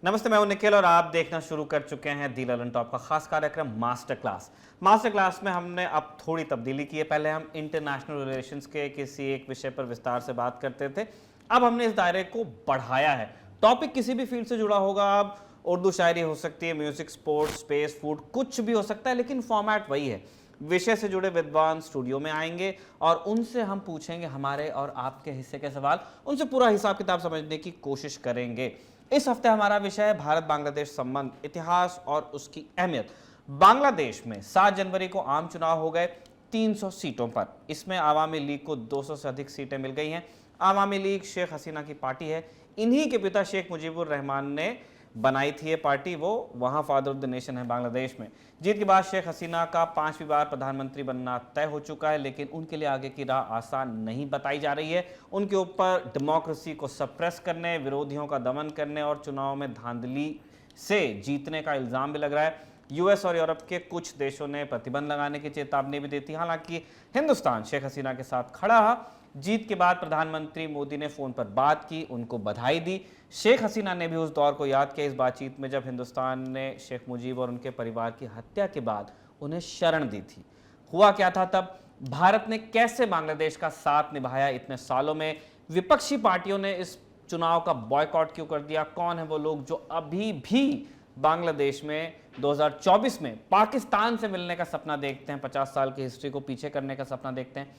नमस्ते, मैं हूं निखिल और आप देखना शुरू कर चुके हैं दी ललन टॉप का खास कार्यक्रम मास्टर क्लास। मास्टर क्लास में हमने अब थोड़ी तब्दीली की है। पहले हम इंटरनेशनल रिलेशंस के किसी एक विषय पर विस्तार से बात करते थे, अब हमने इस दायरे को बढ़ाया है। टॉपिक किसी भी फील्ड से जुड़ा होगा, अब उर्दू शायरी हो सकती है, म्यूजिक, स्पोर्ट्स, स्पेस, फूड, कुछ भी हो सकता है, लेकिन फॉर्मेट वही है। विषय से जुड़े विद्वान स्टूडियो में आएंगे और उनसे हम पूछेंगे हमारे और आपके हिस्से के सवाल, उनसे पूरा हिसाब किताब समझने की कोशिश करेंगे। इस हफ्ते हमारा विषय है भारत बांग्लादेश संबंध, इतिहास और उसकी अहमियत। बांग्लादेश में 7 जनवरी को आम चुनाव हो गए 300 सीटों पर। इसमें आवामी लीग को 200 से अधिक सीटें मिल गई हैं। आवामी लीग शेख हसीना की पार्टी है। इन्हीं के पिता शेख मुजीबुर रहमान ने बनाई थी ये पार्टी, वो वहाँ फादर ऑफ द नेशन है बांग्लादेश में। जीत के बाद शेख हसीना का 5वीं बार प्रधानमंत्री बनना तय हो चुका है, लेकिन उनके लिए आगे की राह आसान नहीं बताई जा रही है। उनके ऊपर डेमोक्रेसी को सप्रेस करने, विरोधियों का दमन करने और चुनाव में धांधली से जीतने का इल्ज़ाम भी लग रहा है। यूएस और यूरोप के कुछ देशों ने प्रतिबंध लगाने की चेतावनी भी दी थी। हालांकि हिंदुस्तान शेख हसीना के साथ खड़ा रहा। जीत के बाद प्रधानमंत्री मोदी ने फोन पर बात की, उनको बधाई दी। शेख हसीना ने भी उस दौर को याद किया इस बातचीत में जब हिंदुस्तान ने शेख मुजीब और उनके परिवार की हत्या के बाद उन्हें शरण दी थी। हुआ क्या था तब? भारत ने कैसे बांग्लादेश का साथ निभाया इतने सालों में? विपक्षी पार्टियों ने इस चुनाव का बॉयकॉट क्यों कर दिया? कौन है वो लोग जो अभी भी बांग्लादेश में 2024 में पाकिस्तान से मिलने का सपना देखते हैं, 50 साल की हिस्ट्री को पीछे करने का सपना देखते हैं?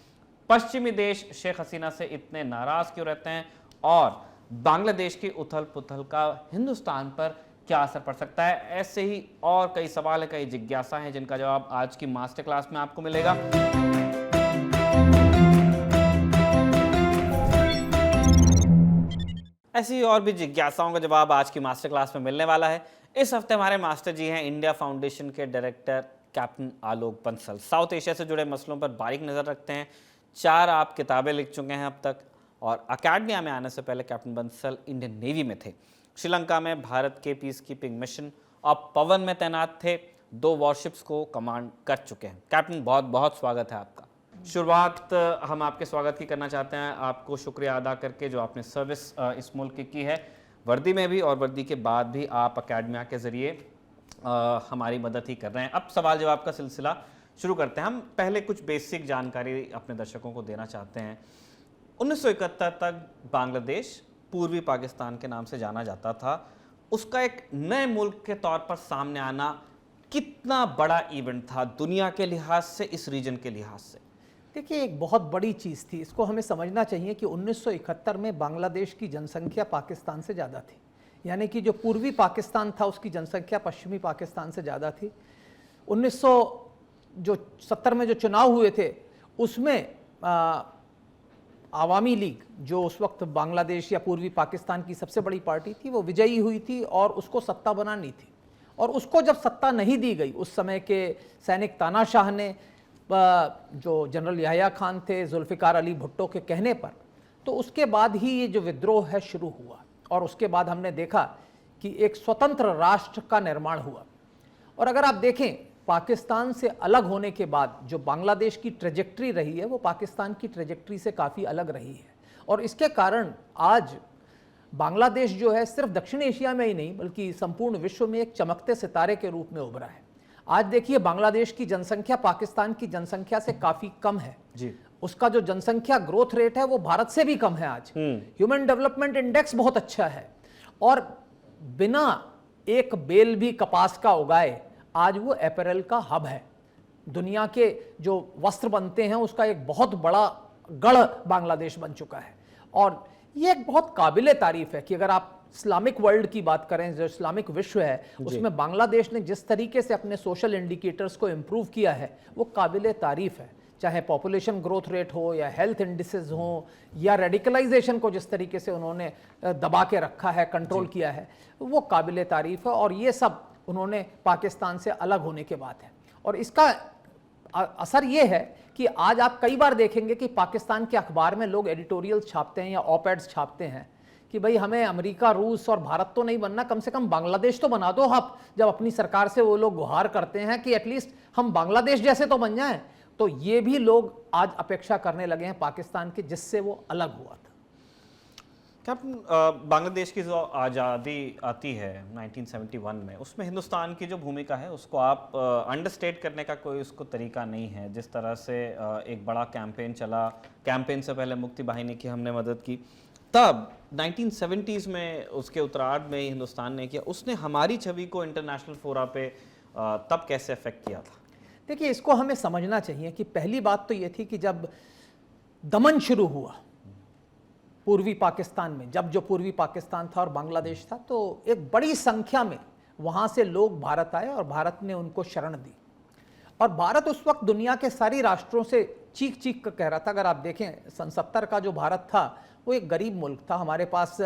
पश्चिमी देश शेख हसीना से इतने नाराज क्यों रहते हैं? और बांग्लादेश की उथल पुथल का हिंदुस्तान पर क्या असर पड़ सकता है? ऐसे ही और कई सवाल है, कई जिज्ञासा हैं, जिनका जवाब आज की मास्टर क्लास में आपको मिलेगा। ऐसी और भी जिज्ञासाओं का जवाब आज की मास्टर क्लास में मिलने वाला है। इस हफ्ते हमारे मास्टर जी हैं इंडिया फाउंडेशन के डायरेक्टर कैप्टन आलोक बंसल। साउथ एशिया से जुड़े मसलों पर बारीक नज़र रखते हैं। 4 आप किताबें लिख चुके हैं अब तक, और अकेडमिया में आने से पहले कैप्टन बंसल इंडियन नेवी में थे। श्रीलंका में भारत के पीस कीपिंग मिशन और पवन में तैनात थे। 2 वॉरशिप्स को कमांड कर चुके हैं। कैप्टन, बहुत बहुत स्वागत है आपका। शुरुआत हम आपके स्वागत की करना चाहते हैं, आपको शुक्रिया अदा करके जो आपने सर्विस इस मुल्क की है, वर्दी में भी और वर्दी के बाद भी। आप अकेडमिया के ज़रिए हमारी मदद ही कर रहे हैं। अब सवाल जवाब का सिलसिला शुरू करते हैं। हम पहले कुछ बेसिक जानकारी अपने दर्शकों को देना चाहते हैं। 1971 तक बांग्लादेश पूर्वी पाकिस्तान के नाम से जाना जाता था। उसका एक नए मुल्क के तौर पर सामने आना कितना बड़ा इवेंट था दुनिया के लिहाज से, इस रीजन के लिहाज से? देखिए, एक बहुत बड़ी चीज़ थी। इसको हमें समझना चाहिए कि 1971 में बांग्लादेश की जनसंख्या पाकिस्तान से ज़्यादा थी। यानी कि जो पूर्वी पाकिस्तान था उसकी जनसंख्या पश्चिमी पाकिस्तान से ज़्यादा थी। 1970 में जो चुनाव हुए थे उसमें आवामी लीग, जो उस वक्त बांग्लादेश या पूर्वी पाकिस्तान की सबसे बड़ी पार्टी थी, वो विजयी हुई थी और उसको सत्ता बनानी थी। और उसको जब सत्ता नहीं दी गई, उस समय के सैनिक तानाशाह ने, जो जनरल याह्या खान थे, जुल्फ़िकार अली भुट्टो के कहने पर, तो उसके बाद ही ये जो विद्रोह है शुरू हुआ। और उसके बाद हमने देखा कि एक स्वतंत्र राष्ट्र का निर्माण हुआ। और अगर आप देखें, पाकिस्तान से अलग होने के बाद जो बांग्लादेश की ट्रेजेक्ट्री रही है वो पाकिस्तान की ट्रेजेक्ट्री से काफ़ी अलग रही है। और इसके कारण आज बांग्लादेश जो है सिर्फ दक्षिण एशिया में ही नहीं बल्कि संपूर्ण विश्व में एक चमकते सितारे के रूप में उभरा है। आज देखिए, बांग्लादेश की जनसंख्या पाकिस्तान की जनसंख्या से काफ़ी कम है जी। उसका जो जनसंख्या ग्रोथ रेट है वो भारत से भी कम है। आज ह्यूमन डेवलपमेंट इंडेक्स बहुत अच्छा है। और बिना एक बेल भी कपास का उगाए आज वो अपैरल का हब है। दुनिया के जो वस्त्र बनते हैं उसका एक बहुत बड़ा गढ़ बांग्लादेश बन चुका है। और ये एक बहुत काबिले तारीफ है कि अगर आप इस्लामिक वर्ल्ड की बात करें, जो इस्लामिक विश्व है, उसमें बांग्लादेश ने जिस तरीके से अपने सोशल इंडिकेटर्स को इम्प्रूव किया है वो काबिले तारीफ है। चाहे पॉपुलेशन ग्रोथ रेट हो या हेल्थ इंडिसेस हो या रेडिकलाइजेशन को जिस तरीके से उन्होंने दबा के रखा है, कंट्रोल किया है, वो काबिले तारीफ है। और ये सब उन्होंने पाकिस्तान से अलग होने के बाद है। और इसका असर ये है कि आज आप कई बार देखेंगे कि पाकिस्तान के अखबार में लोग एडिटोरियल्स छापते हैं या ऑप-एड्स छापते हैं कि भाई हमें अमेरिका, रूस और भारत तो नहीं बनना, कम से कम बांग्लादेश तो बना दो आप। जब अपनी सरकार से वो लोग गुहार करते हैं कि एटलीस्ट हम बांग्लादेश जैसे तो बन जाएं, तो ये भी लोग आज अपेक्षा करने लगे हैं पाकिस्तान के, जिससे वो अलग हुआ था। कैप्टन, बांग्लादेश की जो आज़ादी आती है 1971 में, उसमें हिंदुस्तान की जो भूमिका है उसको आप अंडरस्टेट करने का कोई उसको तरीका नहीं है। जिस तरह से एक बड़ा कैंपेन चला, कैंपेन से पहले मुक्ति वाहिनी की हमने मदद की, तब 1970s में उसके उत्तरार्ध में हिंदुस्तान ने किया, उसने हमारी छवि को इंटरनेशनल फोरा पे तब कैसे अफेक्ट किया था? देखिए, इसको हमें समझना चाहिए कि पहली बात तो ये थी कि जब दमन शुरू हुआ पूर्वी पाकिस्तान में, जब जो पूर्वी पाकिस्तान था और बांग्लादेश था, तो एक बड़ी संख्या में वहाँ से लोग भारत आए और भारत ने उनको शरण दी। और भारत उस वक्त दुनिया के सारी राष्ट्रों से चीख चीख कर कह रहा था। अगर आप देखें, सन 70 का जो भारत था वो एक गरीब मुल्क था, हमारे पास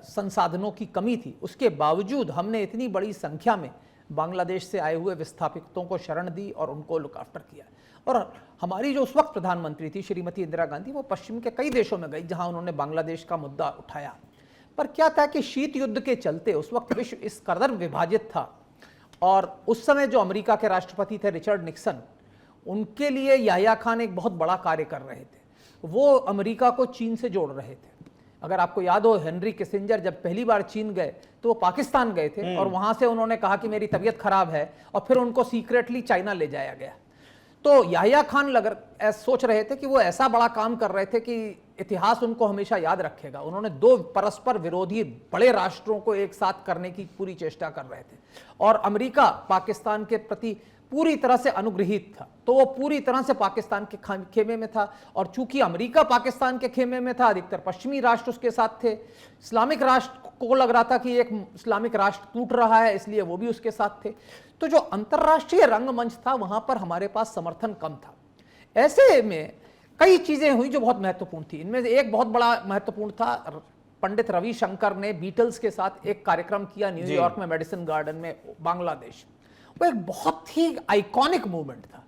संसाधनों की कमी थी। उसके बावजूद हमने इतनी बड़ी संख्या में बांग्लादेश से आए हुए विस्थापितों को शरण दी और उनको लुक आफ्टर किया। और हमारी जो उस वक्त प्रधानमंत्री थी श्रीमती इंदिरा गांधी, वो पश्चिम के कई देशों में गई जहां उन्होंने बांग्लादेश का मुद्दा उठाया। पर क्या था कि शीत युद्ध के चलते उस वक्त विश्व इस कदर विभाजित था, और उस समय जो अमेरिका के राष्ट्रपति थे रिचर्ड निक्सन, उनके लिए याह्या खान एक बहुत बड़ा कार्य कर रहे थे। वो अमेरिका को चीन से जोड़ रहे थे। अगर आपको याद हो, हेनरी किसिंजर जब पहली बार चीन गए तो वो पाकिस्तान गए थे और वहां से उन्होंने कहा कि मेरी तबीयत खराब है, और फिर उनको सीक्रेटली चाइना ले जाया गया। तो याह्या खान सोच रहे थे कि वो ऐसा बड़ा काम कर रहे थे कि इतिहास उनको हमेशा याद रखेगा। उन्होंने दो परस्पर विरोधी बड़े राष्ट्रों को एक साथ करने की पूरी चेष्टा कर रहे थे, और अमेरिका पाकिस्तान के प्रति पूरी तरह से अनुग्रहित था, तो वो पूरी तरह से पाकिस्तान के खेमे में था। और चूंकि अमेरिका पाकिस्तान के खेमे में था, अधिकतर पश्चिमी राष्ट्र उसके साथ थे। इस्लामिक राष्ट्र को लग रहा था कि एक इस्लामिक राष्ट्र टूट रहा है, इसलिए वो भी उसके साथ थे। तो जो अंतर्राष्ट्रीय रंगमंच था वहां पर हमारे पास समर्थन कम था। ऐसे में कई चीजें हुई जो बहुत महत्वपूर्ण थी। इनमें से एक बहुत बड़ा महत्वपूर्ण था, पंडित रविशंकर ने बीटल्स के साथ एक कार्यक्रम किया न्यूयॉर्क में मेडिसन गार्डन में बांग्लादेश। वो एक बहुत ही आइकॉनिक मूवमेंट था।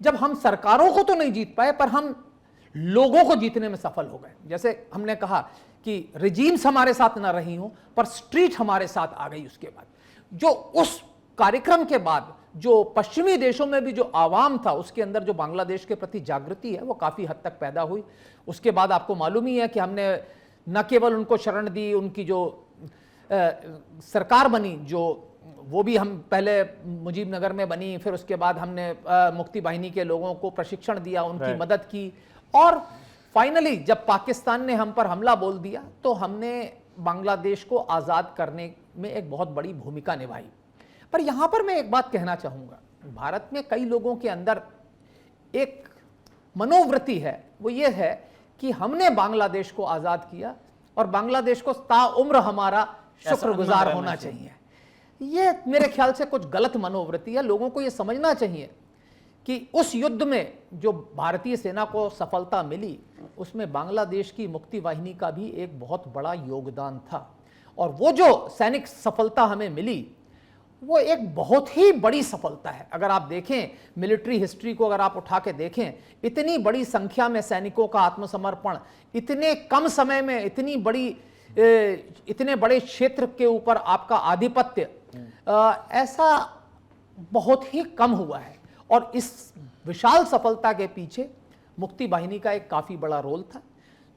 जब हम सरकारों को तो नहीं जीत पाए, पर हम लोगों को जीतने में सफल हो गए। जैसे हमने कहा कि रिजीम्स हमारे साथ ना रही हो, पर स्ट्रीट हमारे साथ आ गई। उसके बाद जो उस कार्यक्रम के बाद जो पश्चिमी देशों में भी जो आवाम था, उसके अंदर जो बांग्लादेश के प्रति जागृति है वो काफी हद तक पैदा हुई। उसके बाद आपको मालूम ही है कि हमने न केवल उनको शरण दी, उनकी जो सरकार बनी, जो वो भी हम पहले मुजीबनगर में बनी, फिर उसके बाद हमने मुक्ति वाहिनी के लोगों को प्रशिक्षण दिया, उनकी मदद की, और फाइनली जब पाकिस्तान ने हम पर हमला बोल दिया तो हमने बांग्लादेश को आज़ाद करने में एक बहुत बड़ी भूमिका निभाई। पर यहां पर मैं एक बात कहना चाहूंगा, भारत में कई लोगों के अंदर एक मनोवृत्ति है, वो ये है कि हमने बांग्लादेश को आज़ाद किया और बांग्लादेश को ताउम्र हमारा शुक्रगुजार होना चाहिए। ये मेरे ख्याल से कुछ गलत मनोवृत्ति है। लोगों को ये समझना चाहिए कि उस युद्ध में जो भारतीय सेना को सफलता मिली, उसमें बांग्लादेश की मुक्ति वाहिनी का भी एक बहुत बड़ा योगदान था। और वो जो सैनिक सफलता हमें मिली वो एक बहुत ही बड़ी सफलता है। अगर आप देखें मिलिट्री हिस्ट्री को, अगर आप उठा के देखें, इतनी बड़ी संख्या में सैनिकों का आत्मसमर्पण, इतने कम समय में इतने बड़े क्षेत्र के ऊपर आपका आधिपत्य, ऐसा बहुत ही कम हुआ है। और इस विशाल सफलता के पीछे मुक्ति वाहिनी का एक काफी बड़ा रोल था।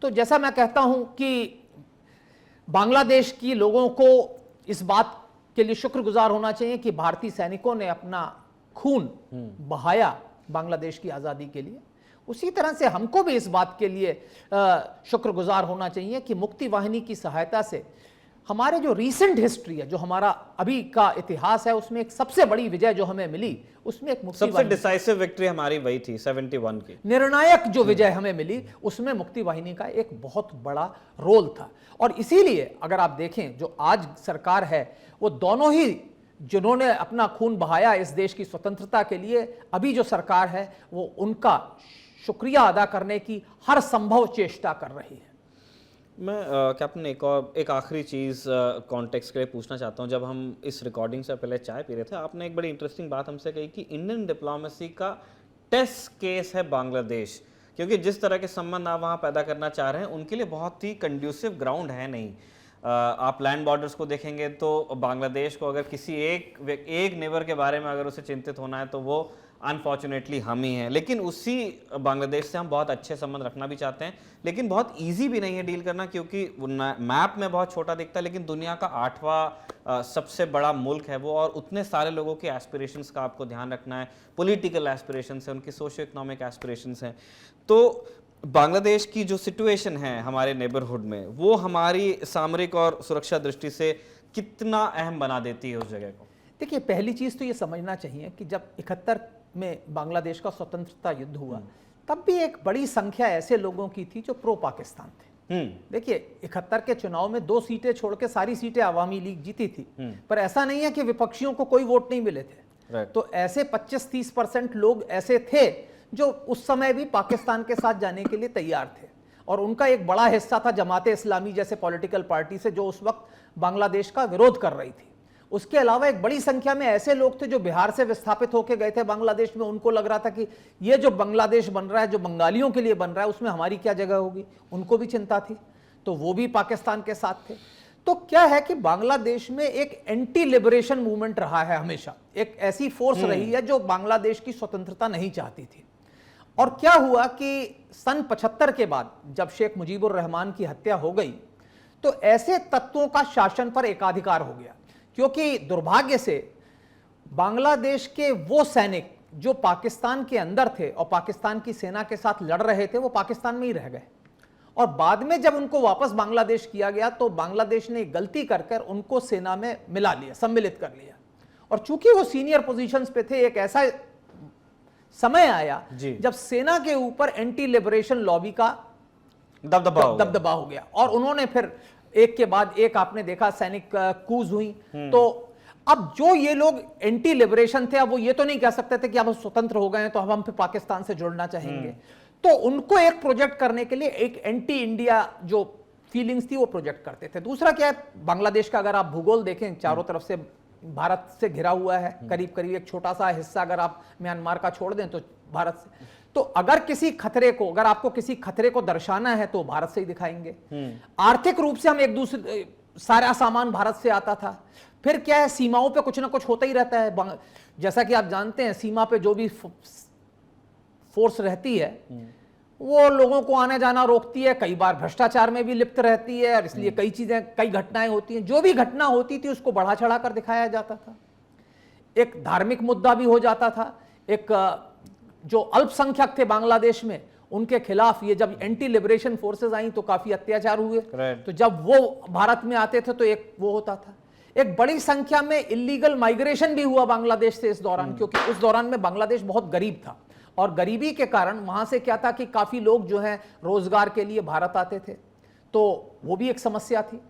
तो जैसा मैं कहता हूं कि बांग्लादेश की लोगों को इस बात के लिए शुक्रगुजार होना चाहिए कि भारतीय सैनिकों ने अपना खून बहाया बांग्लादेश की आज़ादी के लिए। उसी तरह से हमको भी इस बात के लिए शुक्रगुजार होना चाहिए कि मुक्ति वाहिनी की सहायता से हमारे जो रीसेंट हिस्ट्री है, जो हमारा अभी का इतिहास है, उसमें एक सबसे बड़ी विजय जो हमें मिली, उसमें एक मुक्ति सबसे डिसाइसिव विक्ट्री हमारी वही थी 71 की। निर्णायक जो विजय हमें मिली, उसमें मुक्ति वाहिनी का एक बहुत बड़ा रोल था। और इसीलिए अगर आप देखें जो आज सरकार है, वो दोनों ही जिन्होंने अपना खून बहाया इस देश की स्वतंत्रता के लिए, अभी जो सरकार है वो उनका शुक्रिया अदा करने की हर संभव चेष्टा कर रही है। मैं कैप्टन एक आखिरी चीज़ कॉन्टेक्स्ट के लिए पूछना चाहता हूं। जब हम इस रिकॉर्डिंग से पहले चाय पी रहे थे, आपने एक बड़ी इंटरेस्टिंग बात हमसे कही कि इंडियन डिप्लोमेसी का टेस्ट केस है बांग्लादेश, क्योंकि जिस तरह के संबंध आप वहाँ पैदा करना चाह रहे हैं उनके लिए बहुत ही कंड्यूसिव ग्राउंड है नहीं। आप लैंड बॉर्डर्स को देखेंगे तो बांग्लादेश को अगर किसी एक नेबर के बारे में अगर उसे चिंतित होना है तो वो अनफॉर्चुनेटली हम ही हैं। लेकिन उसी बांग्लादेश से हम बहुत अच्छे संबंध रखना भी चाहते हैं, लेकिन बहुत इजी भी नहीं है डील करना, क्योंकि मैप में बहुत छोटा दिखता है लेकिन दुनिया का 8वां सबसे बड़ा मुल्क है वो, और उतने सारे लोगों के एस्पिरेशंस का आपको ध्यान रखना है, पॉलिटिकल एस्पिरेशंस हैं, उनकी सोशियो इकोनॉमिक एस्पिरेशंस हैं। तो बांग्लादेश की जो सिचुएशन है हमारे नेबरहुड में, वो हमारी सामरिक और सुरक्षा दृष्टि से कितना अहम बना देती है उस जगह को? देखिए, पहली चीज तो ये समझना चाहिए कि जब 71 में बांग्लादेश का स्वतंत्रता युद्ध हुआ, तब भी एक बड़ी संख्या ऐसे लोगों की थी जो प्रो पाकिस्तान थे। देखिए, 71 के चुनाव में 2 सीटें छोड़ के सारी सीटें अवामी लीग जीती थी, पर ऐसा नहीं है कि विपक्षियों को कोई वोट नहीं मिले थे। तो ऐसे 25-30% लोग ऐसे थे जो उस समय भी पाकिस्तान के साथ जाने के लिए तैयार थे, और उनका एक बड़ा हिस्सा था जमाते इस्लामी जैसे पॉलिटिकल पार्टी से, जो उस वक्त बांग्लादेश का विरोध कर रही थी। उसके अलावा एक बड़ी संख्या में ऐसे लोग थे जो बिहार से विस्थापित होकर गए थे बांग्लादेश में। उनको लग रहा था कि ये जो बांग्लादेश बन रहा है, जो बंगालियों के लिए बन रहा है, उसमें हमारी क्या जगह होगी, उनको भी चिंता थी, तो वो भी पाकिस्तान के साथ थे। तो क्या है कि बांग्लादेश में एक एंटी लिबरेशन मूवमेंट रहा है हमेशा, एक ऐसी फोर्स रही है जो बांग्लादेश की स्वतंत्रता नहीं चाहती थी। और क्या हुआ कि सन 75 के बाद जब शेख मुजीबुर रहमान की हत्या हो गई, तो ऐसे तत्वों का शासन पर एकाधिकार हो गया, क्योंकि दुर्भाग्य से बांग्लादेश के वो सैनिक जो पाकिस्तान के अंदर थे और पाकिस्तान की सेना के साथ लड़ रहे थे, वो पाकिस्तान में ही रह गए। और बाद में जब उनको वापस बांग्लादेश किया गया, तो बांग्लादेश ने गलती कर उनको सेना में मिला लिया, सम्मिलित कर लिया। और चूंकि वो सीनियर पोजीशंस पे थे, एक ऐसा समय आया जब सेना के ऊपर एंटी लिबरेशन लॉबी का दबदबा हो गया, और उन्होंने फिर एक के बाद एक, आपने देखा, सैनिक कूज हुई। तो अब जो ये लोग एंटी लिबरेशन थे, अब वो ये तो नहीं कह सकते थे कि अब हम स्वतंत्र हो गए हैं तो अब हम फिर पाकिस्तान से जुड़ना चाहेंगे। तो उनको एक प्रोजेक्ट करने के लिए एक एंटी इंडिया जो फीलिंग्स थी वो प्रोजेक्ट करते थे। दूसरा क्या है, बांग्लादेश का अगर आप भूगोल देखें, चारों तरफ से भारत से घिरा हुआ है, करीब करीब एक छोटा सा हिस्सा अगर आप म्यांमार का छोड़ दें तो भारत से। तो अगर किसी खतरे को, अगर आपको किसी खतरे को दर्शाना है तो भारत से ही दिखाएंगे। आर्थिक रूप से हम एक दूसरे, सारा सामान भारत से आता था। फिर क्या है, सीमाओं पे कुछ ना कुछ होता ही रहता है। जैसा कि आप जानते हैं, सीमा पे जो भी फोर्स रहती है वो लोगों को आने जाना रोकती है, कई बार भ्रष्टाचार में भी लिप्त रहती है, और इसलिए कई चीजें, कई घटनाएं होती हैं। जो भी घटना होती थी उसको बढ़ा चढ़ा कर दिखाया जाता था, एक धार्मिक मुद्दा भी हो जाता था। एक जो अल्पसंख्यक थे बांग्लादेश में, उनके खिलाफ ये जब एंटी लिबरेशन फोर्सेस आई तो काफी अत्याचार हुए। तो जब वो भारत में आते थे तो एक वो होता था। एक बड़ी संख्या में इलीगल माइग्रेशन भी हुआ बांग्लादेश से इस दौरान, क्योंकि उस दौरान में बांग्लादेश बहुत गरीब था, और गरीबी के कारण वहां से क्या था कि काफी लोग जो है रोजगार के लिए भारत आते थे, तो वो भी एक समस्या थी।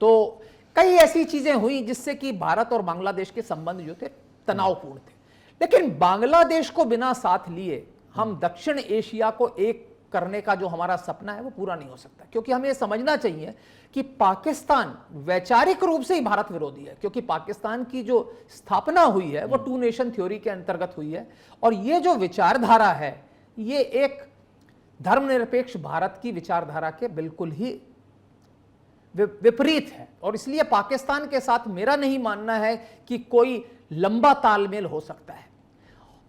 तो कई ऐसी चीजें हुई जिससे कि भारत और बांग्लादेश के संबंध जो थे तनावपूर्ण थे। लेकिन बांग्लादेश को बिना साथ लिए हम दक्षिण एशिया को एक करने का जो हमारा सपना है वो पूरा नहीं हो सकता, क्योंकि हमें समझना चाहिए कि पाकिस्तान वैचारिक रूप से ही भारत विरोधी है, क्योंकि पाकिस्तान की जो स्थापना हुई है वो 2 नेशन थ्योरी के अंतर्गत हुई है, और ये जो विचारधारा है ये एक धर्मनिरपेक्ष भारत की विचारधारा के बिल्कुल ही विपरीत है। और इसलिए पाकिस्तान के साथ मेरा नहीं मानना है कि कोई लंबा तालमेल हो सकता है।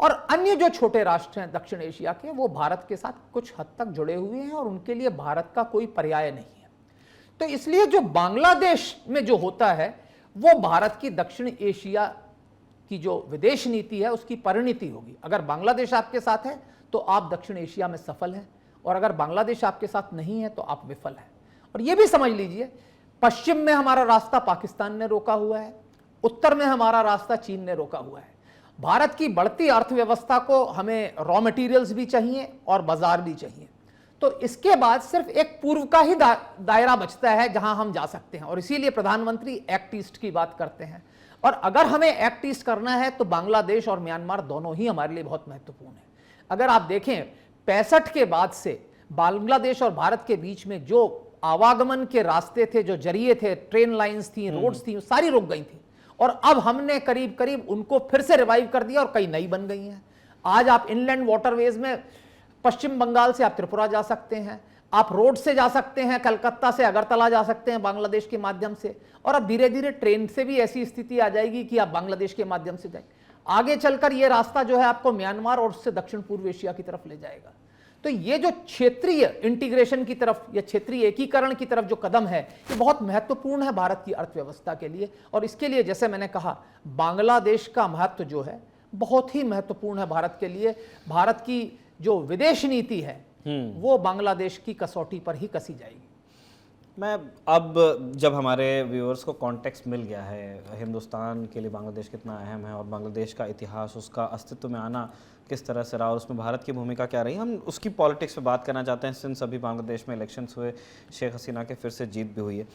और अन्य जो छोटे राष्ट्र हैं दक्षिण एशिया के, वो भारत के साथ कुछ हद तक जुड़े हुए हैं, और उनके लिए भारत का कोई पर्याय नहीं है। तो इसलिए जो बांग्लादेश में जो होता है वो भारत की दक्षिण एशिया की जो विदेश नीति है उसकी परिणति होगी। अगर बांग्लादेश आपके साथ है तो आप दक्षिण एशिया में सफल हैं, और अगर बांग्लादेश आपके साथ नहीं है तो आप विफल हैं। और यह भी समझ लीजिए, पश्चिम में हमारा रास्ता पाकिस्तान ने रोका हुआ है, उत्तर में हमारा रास्ता चीन ने रोका हुआ है। भारत की बढ़ती अर्थव्यवस्था को हमें रॉ मटेरियल्स भी चाहिए और बाजार भी चाहिए। तो इसके बाद सिर्फ एक पूर्व का ही दायरा बचता है जहां हम जा सकते हैं, और इसीलिए प्रधानमंत्री एक्ट ईस्ट की बात करते हैं। और अगर हमें एक्ट ईस्ट करना है तो बांग्लादेश और म्यांमार दोनों ही हमारे लिए बहुत महत्वपूर्ण है। अगर आप देखें 65 के बाद से बांग्लादेश और भारत के बीच में जो आवागमन के रास्ते थे, जो जरिए थे, ट्रेन लाइंस थी, रोड्स थी, सारी रुक गई थी, और अब हमने करीब करीब उनको फिर से रिवाइव कर दिया और कई नई बन गई हैं। आज आप इनलैंड वाटरवेज में पश्चिम बंगाल से आप त्रिपुरा जा सकते हैं, आप रोड से जा सकते हैं, कलकत्ता से अगरतला जा सकते हैं बांग्लादेश के माध्यम से, और अब धीरे धीरे ट्रेन से भी ऐसी स्थिति आ जाएगी कि आप बांग्लादेश के माध्यम से जाएंगे। आगे चलकर ये रास्ता जो है आपको म्यांमार और उससे दक्षिण पूर्व एशिया की तरफ ले जाएगा। तो ये जो क्षेत्रीय इंटीग्रेशन की तरफ या क्षेत्रीय एकीकरण की तरफ जो कदम है, ये बहुत महत्वपूर्ण है भारत की अर्थव्यवस्था के लिए। और इसके लिए जैसे मैंने कहा, बांग्लादेश का महत्व जो है बहुत ही महत्वपूर्ण है भारत के लिए। भारत की जो विदेश नीति है वो बांग्लादेश की कसौटी पर ही कसी जाएगी। मैं अब जब हमारे व्यूअर्स को कॉन्टेक्स्ट मिल गया है हिंदुस्तान के लिए बांग्लादेश कितना अहम है और बांग्लादेश का इतिहास, उसका अस्तित्व में आना किस तरह से रहा और उसमें भारत की भूमिका क्या रही, हम उसकी पॉलिटिक्स पे बात करना चाहते हैं। सिंस अभी बांग्लादेश में इलेक्शंस हुए, शेख हसीना के फिर से जीत भी हुई है,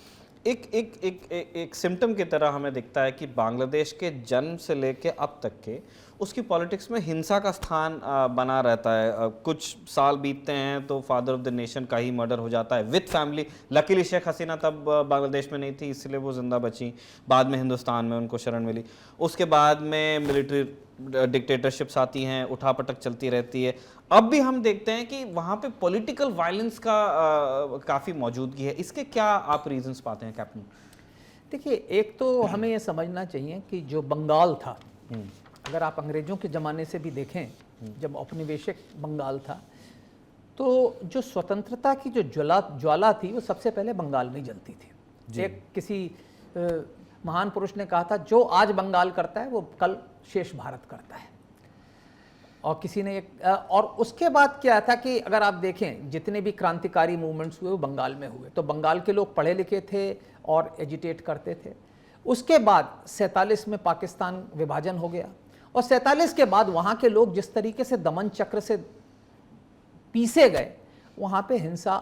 एक सिम्टम की तरह हमें दिखता है कि बांग्लादेश के जन्म से लेके अब तक के उसकी पॉलिटिक्स में हिंसा का स्थान बना रहता है। कुछ साल बीतते हैं तो फादर ऑफ द नेशन का ही मर्डर हो जाता है with family. Luckily Sheikh Hasina तब बांग्लादेश में नहीं थी, इसलिए वो जिंदा बची, बाद में हिंदुस्तान में उनको शरण मिली। उसके बाद में मिलिट्री डिक्टेटरशिप्स आती हैं, उठापटक चलती रहती है। अब भी हम देखते हैं कि वहाँ पे पॉलिटिकल वायलेंस का काफ़ी मौजूदगी है। इसके क्या आप रीजंस पाते हैं कैप्टन? देखिए, एक तो हमें ये समझना चाहिए कि जो बंगाल था, अगर आप अंग्रेजों के ज़माने से भी देखें, जब औपनिवेशिक बंगाल था, तो जो स्वतंत्रता की जो ज्वाला थी वो सबसे पहले बंगाल में जलती थी। एक किसी महान पुरुष ने कहा था, जो आज बंगाल करता है वो कल शेष भारत करता है। और किसी ने और उसके बाद क्या था कि अगर आप देखें जितने भी क्रांतिकारी मूवमेंट्स हुए वो बंगाल में हुए। तो बंगाल के लोग पढ़े लिखे थे और एजिटेट करते थे। उसके बाद 47 में पाकिस्तान विभाजन हो गया और 47 के बाद वहाँ के लोग जिस तरीके से दमन चक्र से पीसे गए, वहाँ पे हिंसा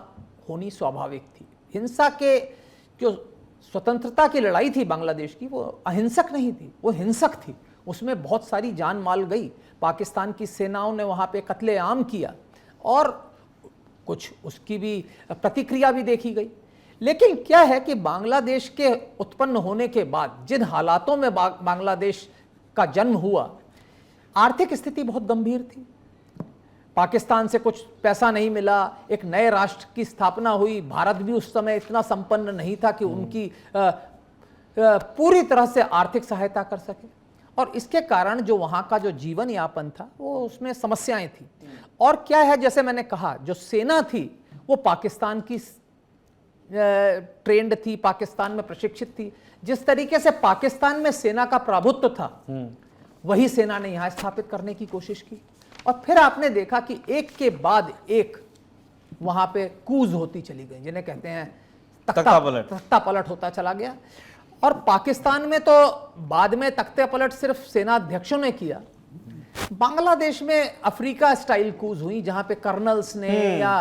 होनी स्वाभाविक थी। हिंसा के जो स्वतंत्रता की लड़ाई थी बांग्लादेश की, वो अहिंसक नहीं थी, वो हिंसक थी। उसमें बहुत सारी जान माल गई। पाकिस्तान की सेनाओं ने वहाँ पे कत्लेआम किया और कुछ उसकी भी प्रतिक्रिया भी देखी गई। लेकिन क्या है कि बांग्लादेश के उत्पन्न होने के बाद जिन हालातों में बांग्लादेश का जन्म हुआ, आर्थिक स्थिति बहुत गंभीर थी। पाकिस्तान से कुछ पैसा नहीं मिला, एक नए राष्ट्र की स्थापना हुई। भारत भी उस समय इतना संपन्न नहीं था कि उनकी पूरी तरह से आर्थिक सहायता कर सके। और इसके कारण जो वहाँ का जो जीवन यापन था वो उसमें समस्याएं थी। और क्या है, जैसे मैंने कहा, जो सेना थी वो पाकिस्तान की ट्रेंड थी, पाकिस्तान में प्रशिक्षित थी। जिस तरीके से पाकिस्तान में सेना का प्रभुत्व था, वही सेना ने यहाँ स्थापित करने की कोशिश की। और फिर आपने देखा कि एक के बाद एक वहाँ पे कूज होती चली गई, जिन्हें कहते हैं तख्ता पलट होता चला गया। और पाकिस्तान में तो बाद में तख्ते पलट सिर्फ सेनाध्यक्षों ने किया। बांग्लादेश में अफ्रीका स्टाइल कूज हुई, जहां पे कर्नल्स ने या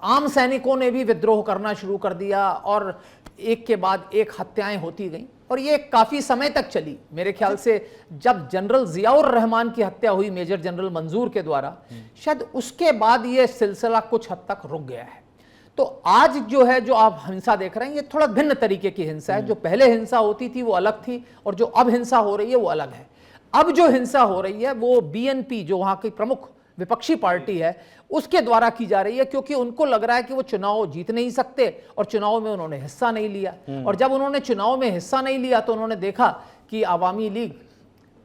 आम सैनिकों ने भी विद्रोह करना शुरू कर दिया और एक के बाद एक हत्याएं होती गईं। और ये काफी समय तक चली। मेरे ख्याल से जब जनरल जियाउर रहमान की हत्या हुई मेजर जनरल मंजूर के द्वारा, शायद उसके बाद ये सिलसिला कुछ हद तक रुक गया है। तो आज जो है, जो आप हिंसा देख रहे हैं, ये थोड़ा भिन्न तरीके की हिंसा है। जो पहले हिंसा होती थी वो अलग थी और जो अब हिंसा हो रही है वो अलग है। अब जो हिंसा हो रही है वो बीएनपी, जो वहां की प्रमुख विपक्षी पार्टी है, उसके द्वारा की जा रही है, क्योंकि उनको लग रहा है कि वो चुनाव जीत नहीं सकते और चुनाव में उन्होंने हिस्सा नहीं लिया। और जब उन्होंने चुनाव में हिस्सा नहीं लिया तो उन्होंने देखा कि आवामी लीग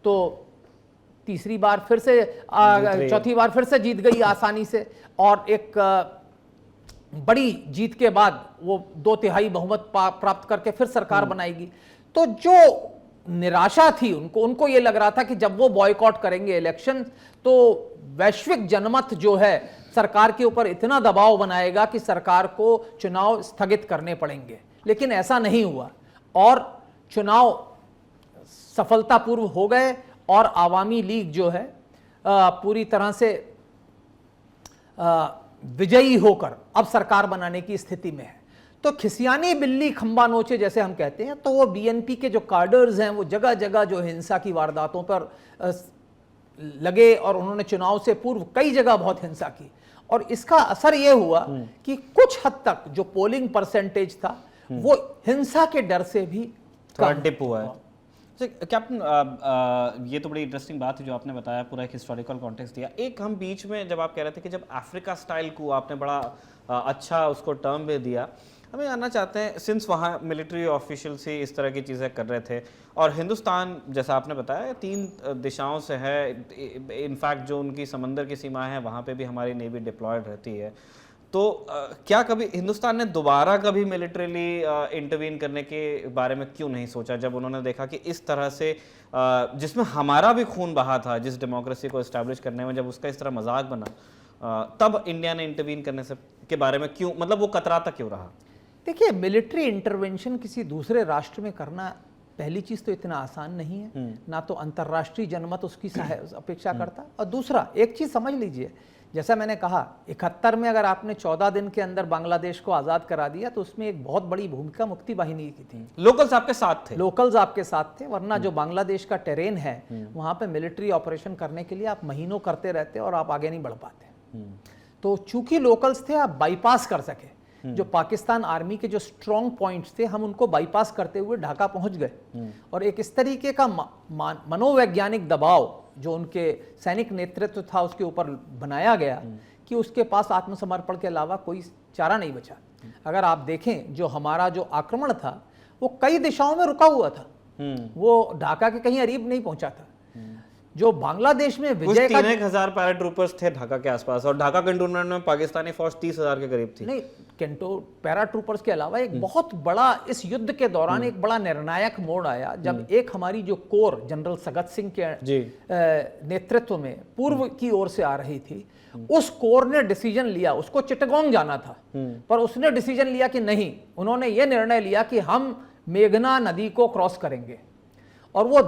तो तीसरी बार फिर से चौथी बार फिर से जीत गई आसानी से, और एक बड़ी जीत के बाद वो 2/3 बहुमत प्राप्त करके फिर सरकार बनाएगी। तो जो निराशा थी उनको ये लग रहा था कि जब वो बॉयकॉट करेंगे इलेक्शन तो वैश्विक जनमत जो है सरकार के ऊपर इतना दबाव बनाएगा कि सरकार को चुनाव स्थगित करने पड़ेंगे। लेकिन ऐसा नहीं हुआ और चुनाव सफलतापूर्व हो गए और आवामी लीग जो है पूरी तरह से विजयी होकर अब सरकार बनाने की स्थिति में है। तो खिसियानी बिल्ली खंबा नोचे जैसे हम कहते हैं, तो वो बीएनपी के जो कार्डर्स हैं वो जगह जगह जो हिंसा की वारदातों पर लगे और उन्होंने चुनाव से पूर्व कई जगह बहुत हिंसा की। और इसका असर ये हुआ कि कुछ हद तक जो पोलिंग परसेंटेज था वो हिंसा के डर से भी थोड़ा डिप हुआ है। कैप्टन, ये तो बड़ी इंटरेस्टिंग बात है जो आपने बताया, पूरा एक हिस्टोरिकल कॉन्टेक्स्ट दिया। एक हम बीच में जब आप कह रहे थे कि जब अफ्रीका स्टाइल को आपने बड़ा अच्छा उसको टर्म भी दिया, हमें जानना चाहते हैं, सिंस वहाँ मिलिट्री ऑफिशियल्स ही इस तरह की चीज़ें कर रहे थे और हिंदुस्तान जैसा आपने बताया 3 दिशाओं से है, इनफैक्ट जो उनकी समंदर की सीमा है वहाँ पे भी हमारी नेवी डिप्लॉयड रहती है, तो क्या कभी हिंदुस्तान ने दोबारा कभी मिलिट्रीली इंटरवीन करने के बारे में क्यों नहीं सोचा, जब उन्होंने देखा कि इस तरह से जिसमें हमारा भी खून बहा था जिस डेमोक्रेसी को इस्टेब्लिश करने में, जब उसका इस तरह मजाक बना, तब इंडिया ने इंटरवीन करने से के बारे में क्यों, मतलब वो कतराता क्यों रहा? देखिए, मिलिट्री इंटरवेंशन किसी दूसरे राष्ट्र में करना पहली चीज तो इतना आसान नहीं है, ना तो अंतर्राष्ट्रीय जनमत उसकी अपेक्षा करता, और दूसरा एक चीज समझ लीजिए, जैसा मैंने कहा 71 में अगर आपने 14 दिन के अंदर बांग्लादेश को आजाद करा दिया तो उसमें एक बहुत बड़ी भूमिका मुक्ति वाहिनी की थी। लोकल्स आपके साथ थे? लोकल्स आपके साथ थे, वरना जो बांग्लादेश का टेरेन है वहां पे मिलिट्री ऑपरेशन करने के लिए आप महीनों करते रहते और आप आगे नहीं बढ़ पाते। तो चूंकि लोकल्स थे, आप बाईपास कर सके, जो पाकिस्तान आर्मी के जो स्ट्रॉन्ग पॉइंट्स थे हम उनको बाईपास करते हुए ढाका पहुंच गए, और एक इस तरीके का मनोवैज्ञानिक दबाव जो उनके सैनिक नेतृत्व था उसके ऊपर बनाया गया कि उसके पास आत्मसमर्पण के अलावा कोई चारा नहीं बचा। अगर आप देखें, जो हमारा जो आक्रमण था वो कई दिशाओं में रुका हुआ था, वो ढाका के कहीं करीब नहीं पहुंचा था। जो बांग्लादेश में विजय का 3,000 पैराट्रूपर्स थे ढाका के आसपास, और ढाका कैंटोनमेंट में पाकिस्तानी फौज 30,000 के करीब थी। नहीं, पैराट्रूपर्स के अलावा एक बहुत बड़ा इस युद्ध के दौरान एक बड़ा निर्णायक मोड़ आया जब एक हमारी जो कोर जनरल सगत सिंह के नेतृत्व में पूर्व की ओर से आ रही थी, उस कोर ने डिसीजन लिया, उसको चिटगांव जाना था, पर उसने डिसीजन लिया कि नहीं, उन्होंने ये निर्णय लिया कि हम मेघना नदी को क्रॉस करेंगे, और वो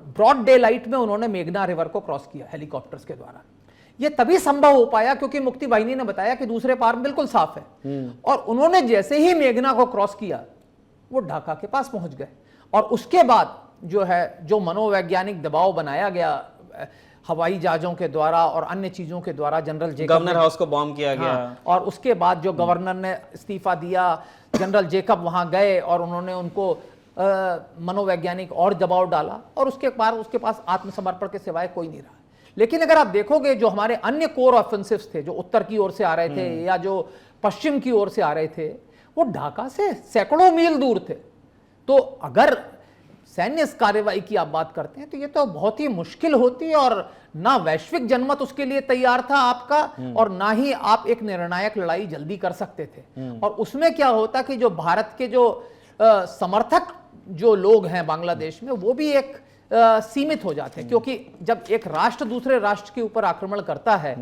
ब्रॉड डे लाइट में उन्होंने मेघना रिवर को क्रॉस किया हेलीकॉप्टर्स के द्वारा। यह तभी संभव हो पाया क्योंकि मुक्ति वाहिनी ने बताया कि दूसरे पार बिल्कुल साफ है, और उन्होंने जैसे ही मेघना को क्रॉस किया वो ढाका के पास पहुंच गए, और उसके बाद जो है जो मनोवैज्ञानिक दबाव बनाया गया हवाई जहाजों के द्वारा और अन्य चीजों के द्वारा, जनरल जेकब, गवर्नर हाउस को बॉम्ब किया गया, और उसके बाद जो गवर्नर ने इस्तीफा दिया, जनरल जेकब वहां गए और उन्होंने उनको मनोवैज्ञानिक और दबाव डाला, और उसके बाद उसके पास आत्मसमर्पण के सिवाय कोई नहीं रहा। लेकिन अगर आप देखोगे जो हमारे अन्य कोर ऑफेंसिव्स थे, जो उत्तर की ओर से आ रहे थे या जो पश्चिम की ओर से आ रहे थे, वो ढाका से सैकड़ों मील दूर थे। तो अगर सैन्य कार्रवाई की आप बात करते हैं तो ये तो बहुत ही मुश्किल होती है, और ना वैश्विक जनमत उसके लिए तैयार था आपका, और ना ही आप एक निर्णायक लड़ाई जल्दी कर सकते थे। और उसमें क्या होता कि जो भारत के जो समर्थक जो लोग हैं बांग्लादेश में, वो भी एक सीमित हो जाते हैं, क्योंकि जब एक राष्ट्र दूसरे राष्ट्र के ऊपर आक्रमण करता है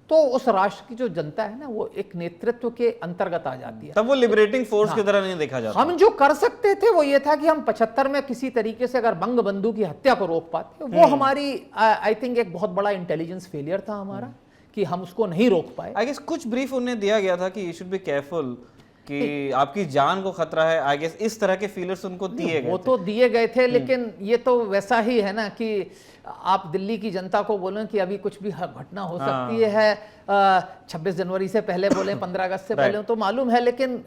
तो उस राष्ट्र की जो जनता है ना, वो एक नेतृत्व के अंतर्गत आ जाती है। तब वो लिबरेटिंग फोर्स की तरह नहीं देखा जाता। हम जो कर सकते थे वो ये था कि हम 75 में किसी तरीके से अगर बंग बंधु की हत्या को रोक पाते, वो हमारी आई थिंक एक बहुत बड़ा इंटेलिजेंस फेलियर था हमारा कि हम उसको नहीं रोक पाए। आई गेस कुछ ब्रीफ उन्हें दिया गया था कि यू शुड बी केयरफुल, कि आपकी जान को खतरा है, आई गेस इस तरह के फीलर्स उनको दिए गए। वो तो दिए गए थे, लेकिन ये तो वैसा ही है ना कि आप दिल्ली की जनता को बोलें कि अभी कुछ भी घटना हो सकती है, 26 जनवरी से पहले बोले, 15 अगस्त से पहले, तो मालूम है। लेकिन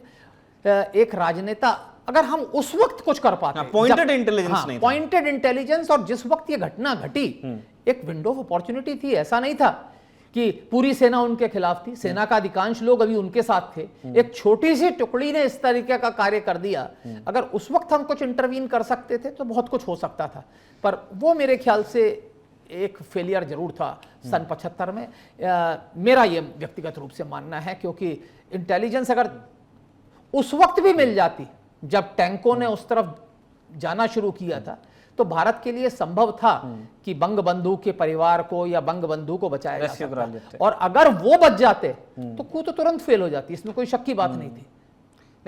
एक राजनेता, अगर हम उस वक्त कुछ कर पाते, पॉइंटेड इंटेलिजेंस नहीं था, पॉइंटेड इंटेलिजेंस, और जिस वक्त ये घटना घटी एक विंडो ऑफ अपॉर्चुनिटी थी, ऐसा नहीं था कि पूरी सेना उनके खिलाफ थी, सेना का अधिकांश लोग अभी उनके साथ थे, एक छोटी सी टुकड़ी ने इस तरीके का कार्य कर दिया। अगर उस वक्त हम कुछ इंटरवीन कर सकते थे तो बहुत कुछ हो सकता था, पर वो मेरे ख्याल से एक फेलियर जरूर था सन 75 में। मेरा ये व्यक्तिगत रूप से मानना है, क्योंकि इंटेलिजेंस अगर उस वक्त भी मिल जाती जब टैंकों ने उस तरफ जाना शुरू किया था, तो भारत के लिए संभव था कि बंग बंधु के परिवार को या बंग बंधु को बचाया जा सकता, और अगर वो बच जाते तो coup तो तुरंत फेल हो जाती, इसमें कोई शक की बात नहीं थी।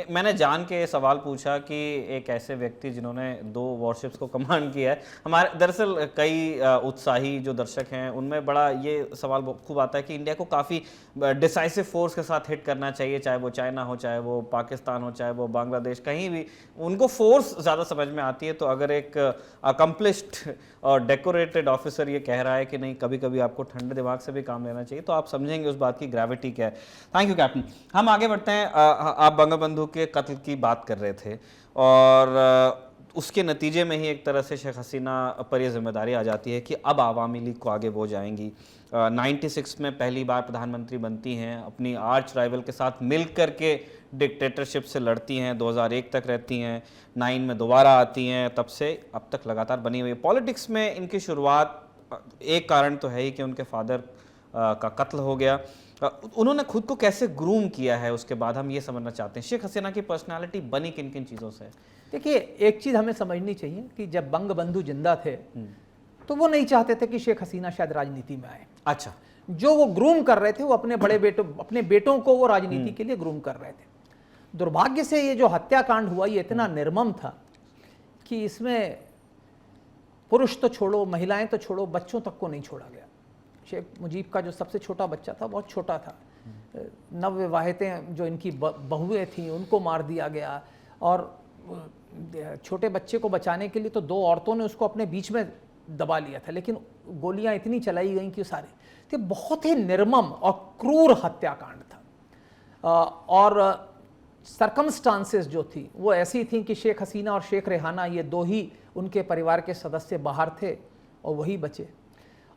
मैंने जान के सवाल पूछा कि एक ऐसे व्यक्ति जिन्होंने 2 वॉरशिप्स को कमांड किया है, हमारे दरअसल कई उत्साही जो दर्शक हैं उनमें बड़ा ये सवाल खूब आता है कि इंडिया को काफ़ी डिसाइसिव फोर्स के साथ हिट करना चाहिए, चाहे वो चाइना हो, चाहे वो पाकिस्तान हो, चाहे वो बांग्लादेश, कहीं भी उनको फोर्स ज़्यादा समझ में आती है। तो अगर एक अकम्पलिश्ड और डेकोरेटेड ऑफिसर ये कह रहा है कि नहीं, कभी कभी आपको ठंडे दिमाग से भी काम लेना चाहिए, तो आप समझेंगे उस बात की ग्रेविटी क्या है। Thank you captain. हम आगे बढ़ते हैं। आप बंगबंधु के कत्ल की बात कर रहे थे, और उसके नतीजे में ही एक तरह से शेख हसीना पर यह जिम्मेदारी आ जाती है कि अब आवामी लीग को आगे वो जाएंगी। 96 में पहली बार प्रधानमंत्री बनती हैं, अपनी आर्च राइवल के साथ मिल कर के डिक्टेटरशिप से लड़ती हैं, 2001 तक रहती हैं, 9 में दोबारा आती हैं, तब से अब तक लगातार बनी हुई है। पॉलिटिक्स में इनकी शुरुआत, एक कारण तो है ही कि उनके फादर का कत्ल हो गया। उन्होंने खुद को कैसे ग्रूम किया है, उसके बाद हम ये समझना चाहते हैं शेख हसीना की पर्सनालिटी बनी किन किन चीज़ों से। देखिए, एक चीज़ हमें समझनी चाहिए कि जब बंगबंधु जिंदा थे तो वो नहीं चाहते थे कि शेख हसीना शायद राजनीति में आए। अच्छा, जो वो ग्रूम कर रहे थे वो अपने बेटों को वो राजनीति के लिए ग्रूम कर रहे थे। दुर्भाग्य से ये जो हत्याकांड हुआ ये इतना निर्मम था कि इसमें पुरुष तो छोड़ो, महिलाएं तो छोड़ो, बच्चों तक को नहीं छोड़ा गया। शेख मुजीब का जो सबसे छोटा बच्चा था बहुत छोटा था, नवविवाहितें जो इनकी बहुएं थीं उनको मार दिया गया, और छोटे बच्चे को बचाने के लिए तो 2 औरतों ने उसको अपने बीच में दबा लिया था, लेकिन गोलियां इतनी चलाई गई कि सारे, तो बहुत ही निर्मम और क्रूर हत्याकांड था। और सरकमस्टांसेस जो थी वो ऐसी थी कि शेख हसीना और शेख रेहाना ये 2 ही उनके परिवार के सदस्य बाहर थे और वही बचे।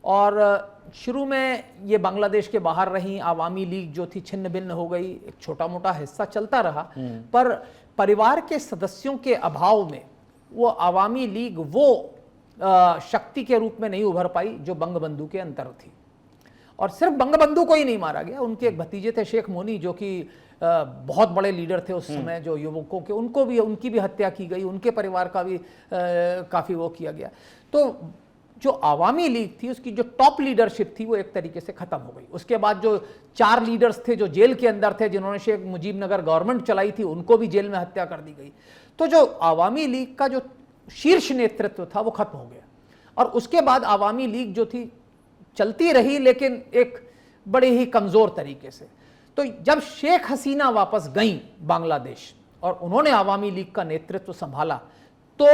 और शुरू में ये बांग्लादेश के बाहर रहीं, आवामी लीग जो थी छिन्न भिन्न हो गई, एक छोटा मोटा हिस्सा चलता रहा, पर परिवार के सदस्यों के अभाव में वो आवामी लीग वो शक्ति के रूप में नहीं उभर पाई जो बंगबंधु के अंतर थी। और सिर्फ बंगबंधु को ही नहीं मारा गया, उनके एक भतीजे थे शेख मोनी जो कि बहुत बड़े लीडर थे उस समय, जो युवकों के, उनकी भी हत्या की गई, उनके परिवार का भी काफ़ी वो किया गया। तो जो आवामी लीग थी उसकी जो टॉप लीडरशिप थी वो एक तरीके से खत्म हो गई। उसके बाद जो 4 लीडर्स थे जो जेल के अंदर थे, जिन्होंने शेख मुजीबनगर गवर्नमेंट चलाई थी, उनको भी जेल में हत्या कर दी गई। तो जो आवामी लीग का जो शीर्ष नेतृत्व था वो खत्म हो गया, और उसके बाद आवामी लीग जो थी चलती रही, लेकिन एक बड़े ही कमज़ोर तरीके से। तो जब शेख हसीना वापस गई बांग्लादेश और उन्होंने आवामी लीग का नेतृत्व संभाला तो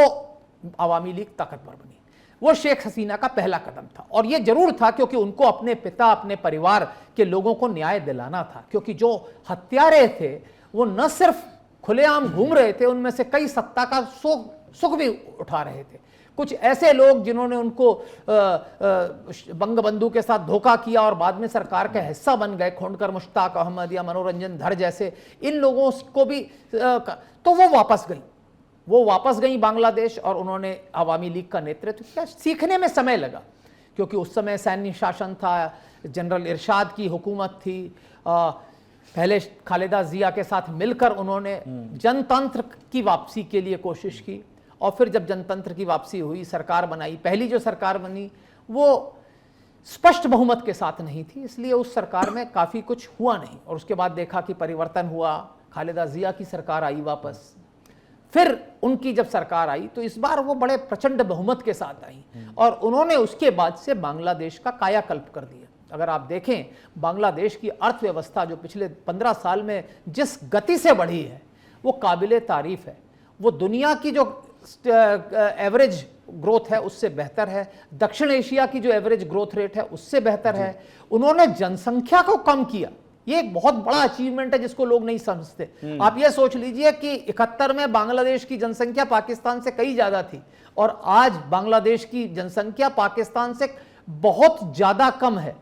आवामी लीग ताकतवर बनी। वो शेख हसीना का पहला कदम था, और ये जरूर था क्योंकि उनको अपने पिता, अपने परिवार के लोगों को न्याय दिलाना था, क्योंकि जो हत्यारे थे वो न सिर्फ खुलेआम घूम रहे थे, उनमें से कई सत्ता का सुख भी उठा रहे थे। कुछ ऐसे लोग जिन्होंने उनको बंगबंधु के साथ धोखा किया और बाद में सरकार का हिस्सा बन गए, खोंडकर मुश्ताक अहमद या मनोरंजन धर जैसे, इन लोगों को भी तो वो वापस गई बांग्लादेश, और उन्होंने आवामी लीग का नेतृत्व किया। सीखने में समय लगा क्योंकि उस समय सैन्य शासन था, जनरल इरशाद की हुकूमत थी। पहले खालिदा जिया के साथ मिलकर उन्होंने जनतंत्र की वापसी के लिए कोशिश की, और फिर जब जनतंत्र की वापसी हुई, सरकार बनाई, पहली जो सरकार बनी वो स्पष्ट बहुमत के साथ नहीं थी, इसलिए उस सरकार में काफ़ी कुछ हुआ नहीं। और उसके बाद देखा कि परिवर्तन हुआ, खालिदा जिया की सरकार आई वापस, फिर उनकी जब सरकार आई तो इस बार वो बड़े प्रचंड बहुमत के साथ आई, और उन्होंने उसके बाद से बांग्लादेश का कायाकल्प कर दिया। अगर आप देखें बांग्लादेश की अर्थव्यवस्था जो पिछले 15 साल में जिस गति से बढ़ी है वो काबिले तारीफ है। वो दुनिया की जो एवरेज ग्रोथ है उससे बेहतर है, दक्षिण एशिया की जो एवरेज ग्रोथ रेट है उससे बेहतर है। उन्होंने जनसंख्या को कम किया, ये एक बहुत बड़ा अचीवमेंट है जिसको लोग नहीं समझते। आप ये सोच लीजिए कि 71 में बांग्लादेश की जनसंख्या पाकिस्तान से कई ज्यादा थी, और आज बांग्लादेश की जनसंख्या पाकिस्तान से बहुत ज्यादा कम है।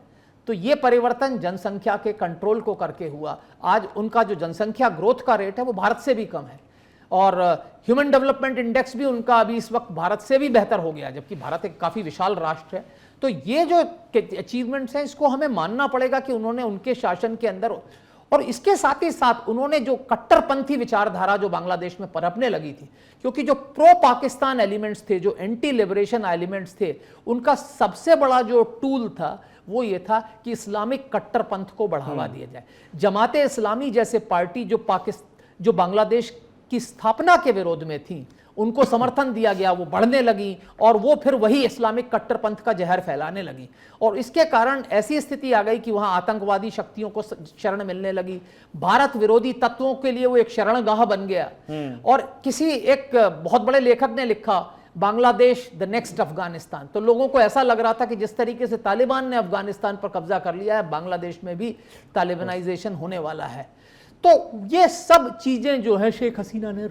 तो ये परिवर्तन जनसंख्या के कंट्रोल को करके हुआ। आज उनका जो जनसंख्या ग्रोथ का रेट है वो भारत से भी कम है, और ह्यूमन डेवलपमेंट इंडेक्स भी उनका अभी इस वक्त भारत से भी बेहतर हो गया, जबकि भारत एक काफ़ी विशाल राष्ट्र है। तो ये जो अचीवमेंट्स हैं इसको हमें मानना पड़ेगा कि उन्होंने उनके शासन के अंदर, और इसके साथ ही साथ उन्होंने जो कट्टरपंथी विचारधारा जो बांग्लादेश में पनपने लगी थी, क्योंकि जो प्रो पाकिस्तान एलिमेंट्स थे, जो एंटी लिबरेशन एलिमेंट्स थे, उनका सबसे बड़ा जो टूल था वो ये था कि इस्लामिक कट्टरपंथ को बढ़ावा दिया जाए। जमाते इस्लामी जैसे पार्टी जो बांग्लादेश की स्थापना के विरोध में थी, उनको समर्थन दिया गया, वो बढ़ने लगी, और वो फिर वही इस्लामिक कट्टरपंथ का जहर फैलाने लगी, और इसके कारण ऐसी स्थिति आ गई कि वहां आतंकवादी शक्तियों को शरण मिलने लगी। भारत विरोधी तत्वों के लिए वो एक शरणगाह बन गया। और किसी एक बहुत बड़े लेखक ने लिखा, बांग्लादेश द नेक्स्ट अफगानिस्तान। तो लोगों को ऐसा लग रहा था कि जिस तरीके से तालिबान ने अफगानिस्तान पर कब्जा कर लिया है, बांग्लादेश में भी तालिबानाइजेशन होने वाला है। तो ये सब चीजें जो है शेख हसीना ने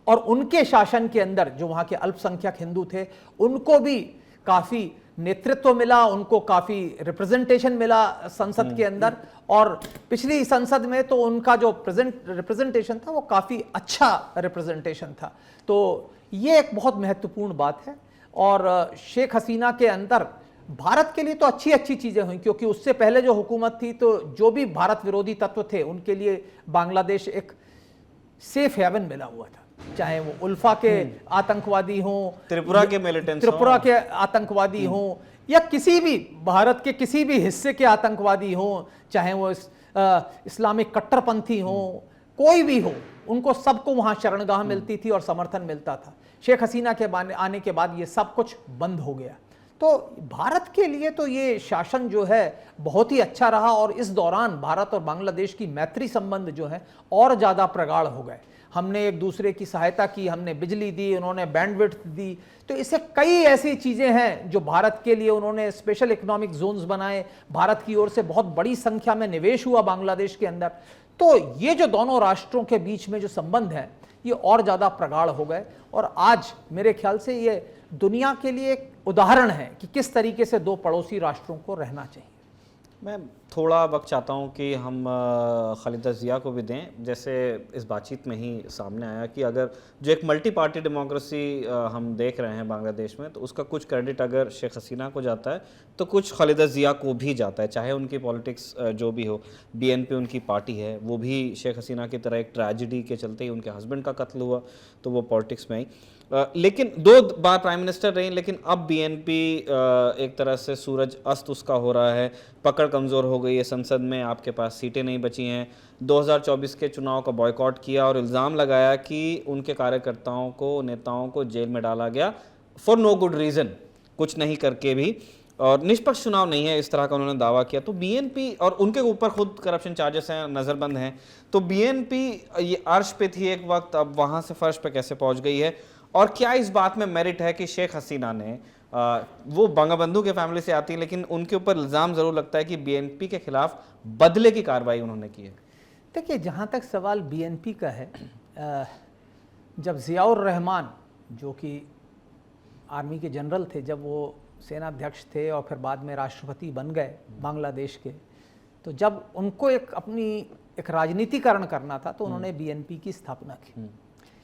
और उनके शासन के अंदर जो वहां के अल्पसंख्यक हिंदू थे उनको भी काफी नेतृत्व मिला, उनको काफी रिप्रेजेंटेशन मिला संसद के अंदर। और पिछली संसद में तो उनका जो रिप्रेजेंटेशन था वो काफी अच्छा रिप्रेजेंटेशन था। तो ये एक बहुत महत्वपूर्ण बात है। और शेख हसीना के अंदर भारत के लिए तो अच्छी अच्छी चीजें हुई, क्योंकि उससे पहले जो हुकूमत थी तो जो भी भारत विरोधी तत्व थे उनके लिए बांग्लादेश एक सेफ हेवन मिला हुआ था, चाहे वो उल्फा के आतंकवादी हों, त्रिपुरा के मिलिटेंट्स त्रिपुरा के आतंकवादी हों, या किसी भी भारत के किसी भी हिस्से के आतंकवादी हों, चाहे वो इस्लामिक कट्टरपंथी हों, कोई भी हो, उनको सबको वहां शरणगाह मिलती थी और समर्थन मिलता था। शेख हसीना के आने के बाद ये सब कुछ बंद हो गया। तो भारत के लिए तो ये शासन जो है बहुत ही अच्छा रहा, और इस दौरान भारत और बांग्लादेश की मैत्री संबंध जो है और ज़्यादा प्रगाढ़ हो गए। हमने एक दूसरे की सहायता की, हमने बिजली दी, उन्होंने बैंडविड्थ दी। तो इससे कई ऐसी चीज़ें हैं जो भारत के लिए उन्होंने स्पेशल इकोनॉमिक जोन्स बनाए, भारत की ओर से बहुत बड़ी संख्या में निवेश हुआ बांग्लादेश के अंदर। तो ये जो दोनों राष्ट्रों के बीच में जो संबंध है ये और ज़्यादा प्रगाढ़ हो गए, और आज मेरे ख्याल से ये दुनिया के लिए एक उदाहरण है कि किस तरीके से दो पड़ोसी राष्ट्रों को रहना चाहिए। मैं थोड़ा वक्त चाहता हूँ कि हम खालिदा ज़िया को भी दें। जैसे इस बातचीत में ही सामने आया कि अगर जो एक मल्टी पार्टी डेमोक्रेसी हम देख रहे हैं बांग्लादेश में, तो उसका कुछ क्रेडिट अगर शेख हसीना को जाता है तो कुछ खालिदा ज़िया को भी जाता है, चाहे उनकी पॉलिटिक्स जो भी हो। बीएनपी उनकी पार्टी है, वो भी शेख हसीना की तरह एक ट्रेजिडी के चलते ही उनके हस्बैंड का कत्ल हुआ तो वो पॉलिटिक्स में आई। लेकिन 2 बार प्राइम मिनिस्टर रही, लेकिन अब बीएनपी एक तरह से सूरज अस्त उसका हो रहा है, पकड़ कमज़ोर हो गई है, संसद में आपके पास सीटें नहीं बची हैं। 2024 के चुनाव का बॉयकॉट किया और इल्ज़ाम लगाया कि उनके कार्यकर्ताओं को, नेताओं को जेल में डाला गया फॉर नो गुड रीज़न, कुछ नहीं करके भी, और निष्पक्ष चुनाव नहीं है, इस तरह का उन्होंने दावा किया। तो बीएनपी, और उनके ऊपर खुद करप्शन चार्जेस हैं, नज़रबंद हैं, तो बीएनपी ये अर्श पे थी एक वक्त, अब वहाँ से फर्श पे कैसे पहुँच गई है? और क्या इस बात में मेरिट है कि शेख हसीना ने वो बंगबंधु के फैमिली से आती है, लेकिन उनके ऊपर इल्ज़ाम ज़रूर लगता है कि बीएनपी के खिलाफ बदले की कार्रवाई उन्होंने की है? देखिए, जहाँ तक सवाल बीएनपी का है, जब ज़ियाउर रहमान जो कि आर्मी के जनरल थे, जब वो सेनाध्यक्ष थे और फिर बाद में राष्ट्रपति बन गए बांग्लादेश के, तो जब उनको एक राजनीतिकरण करना था तो उन्होंने बीएनपी की स्थापना की।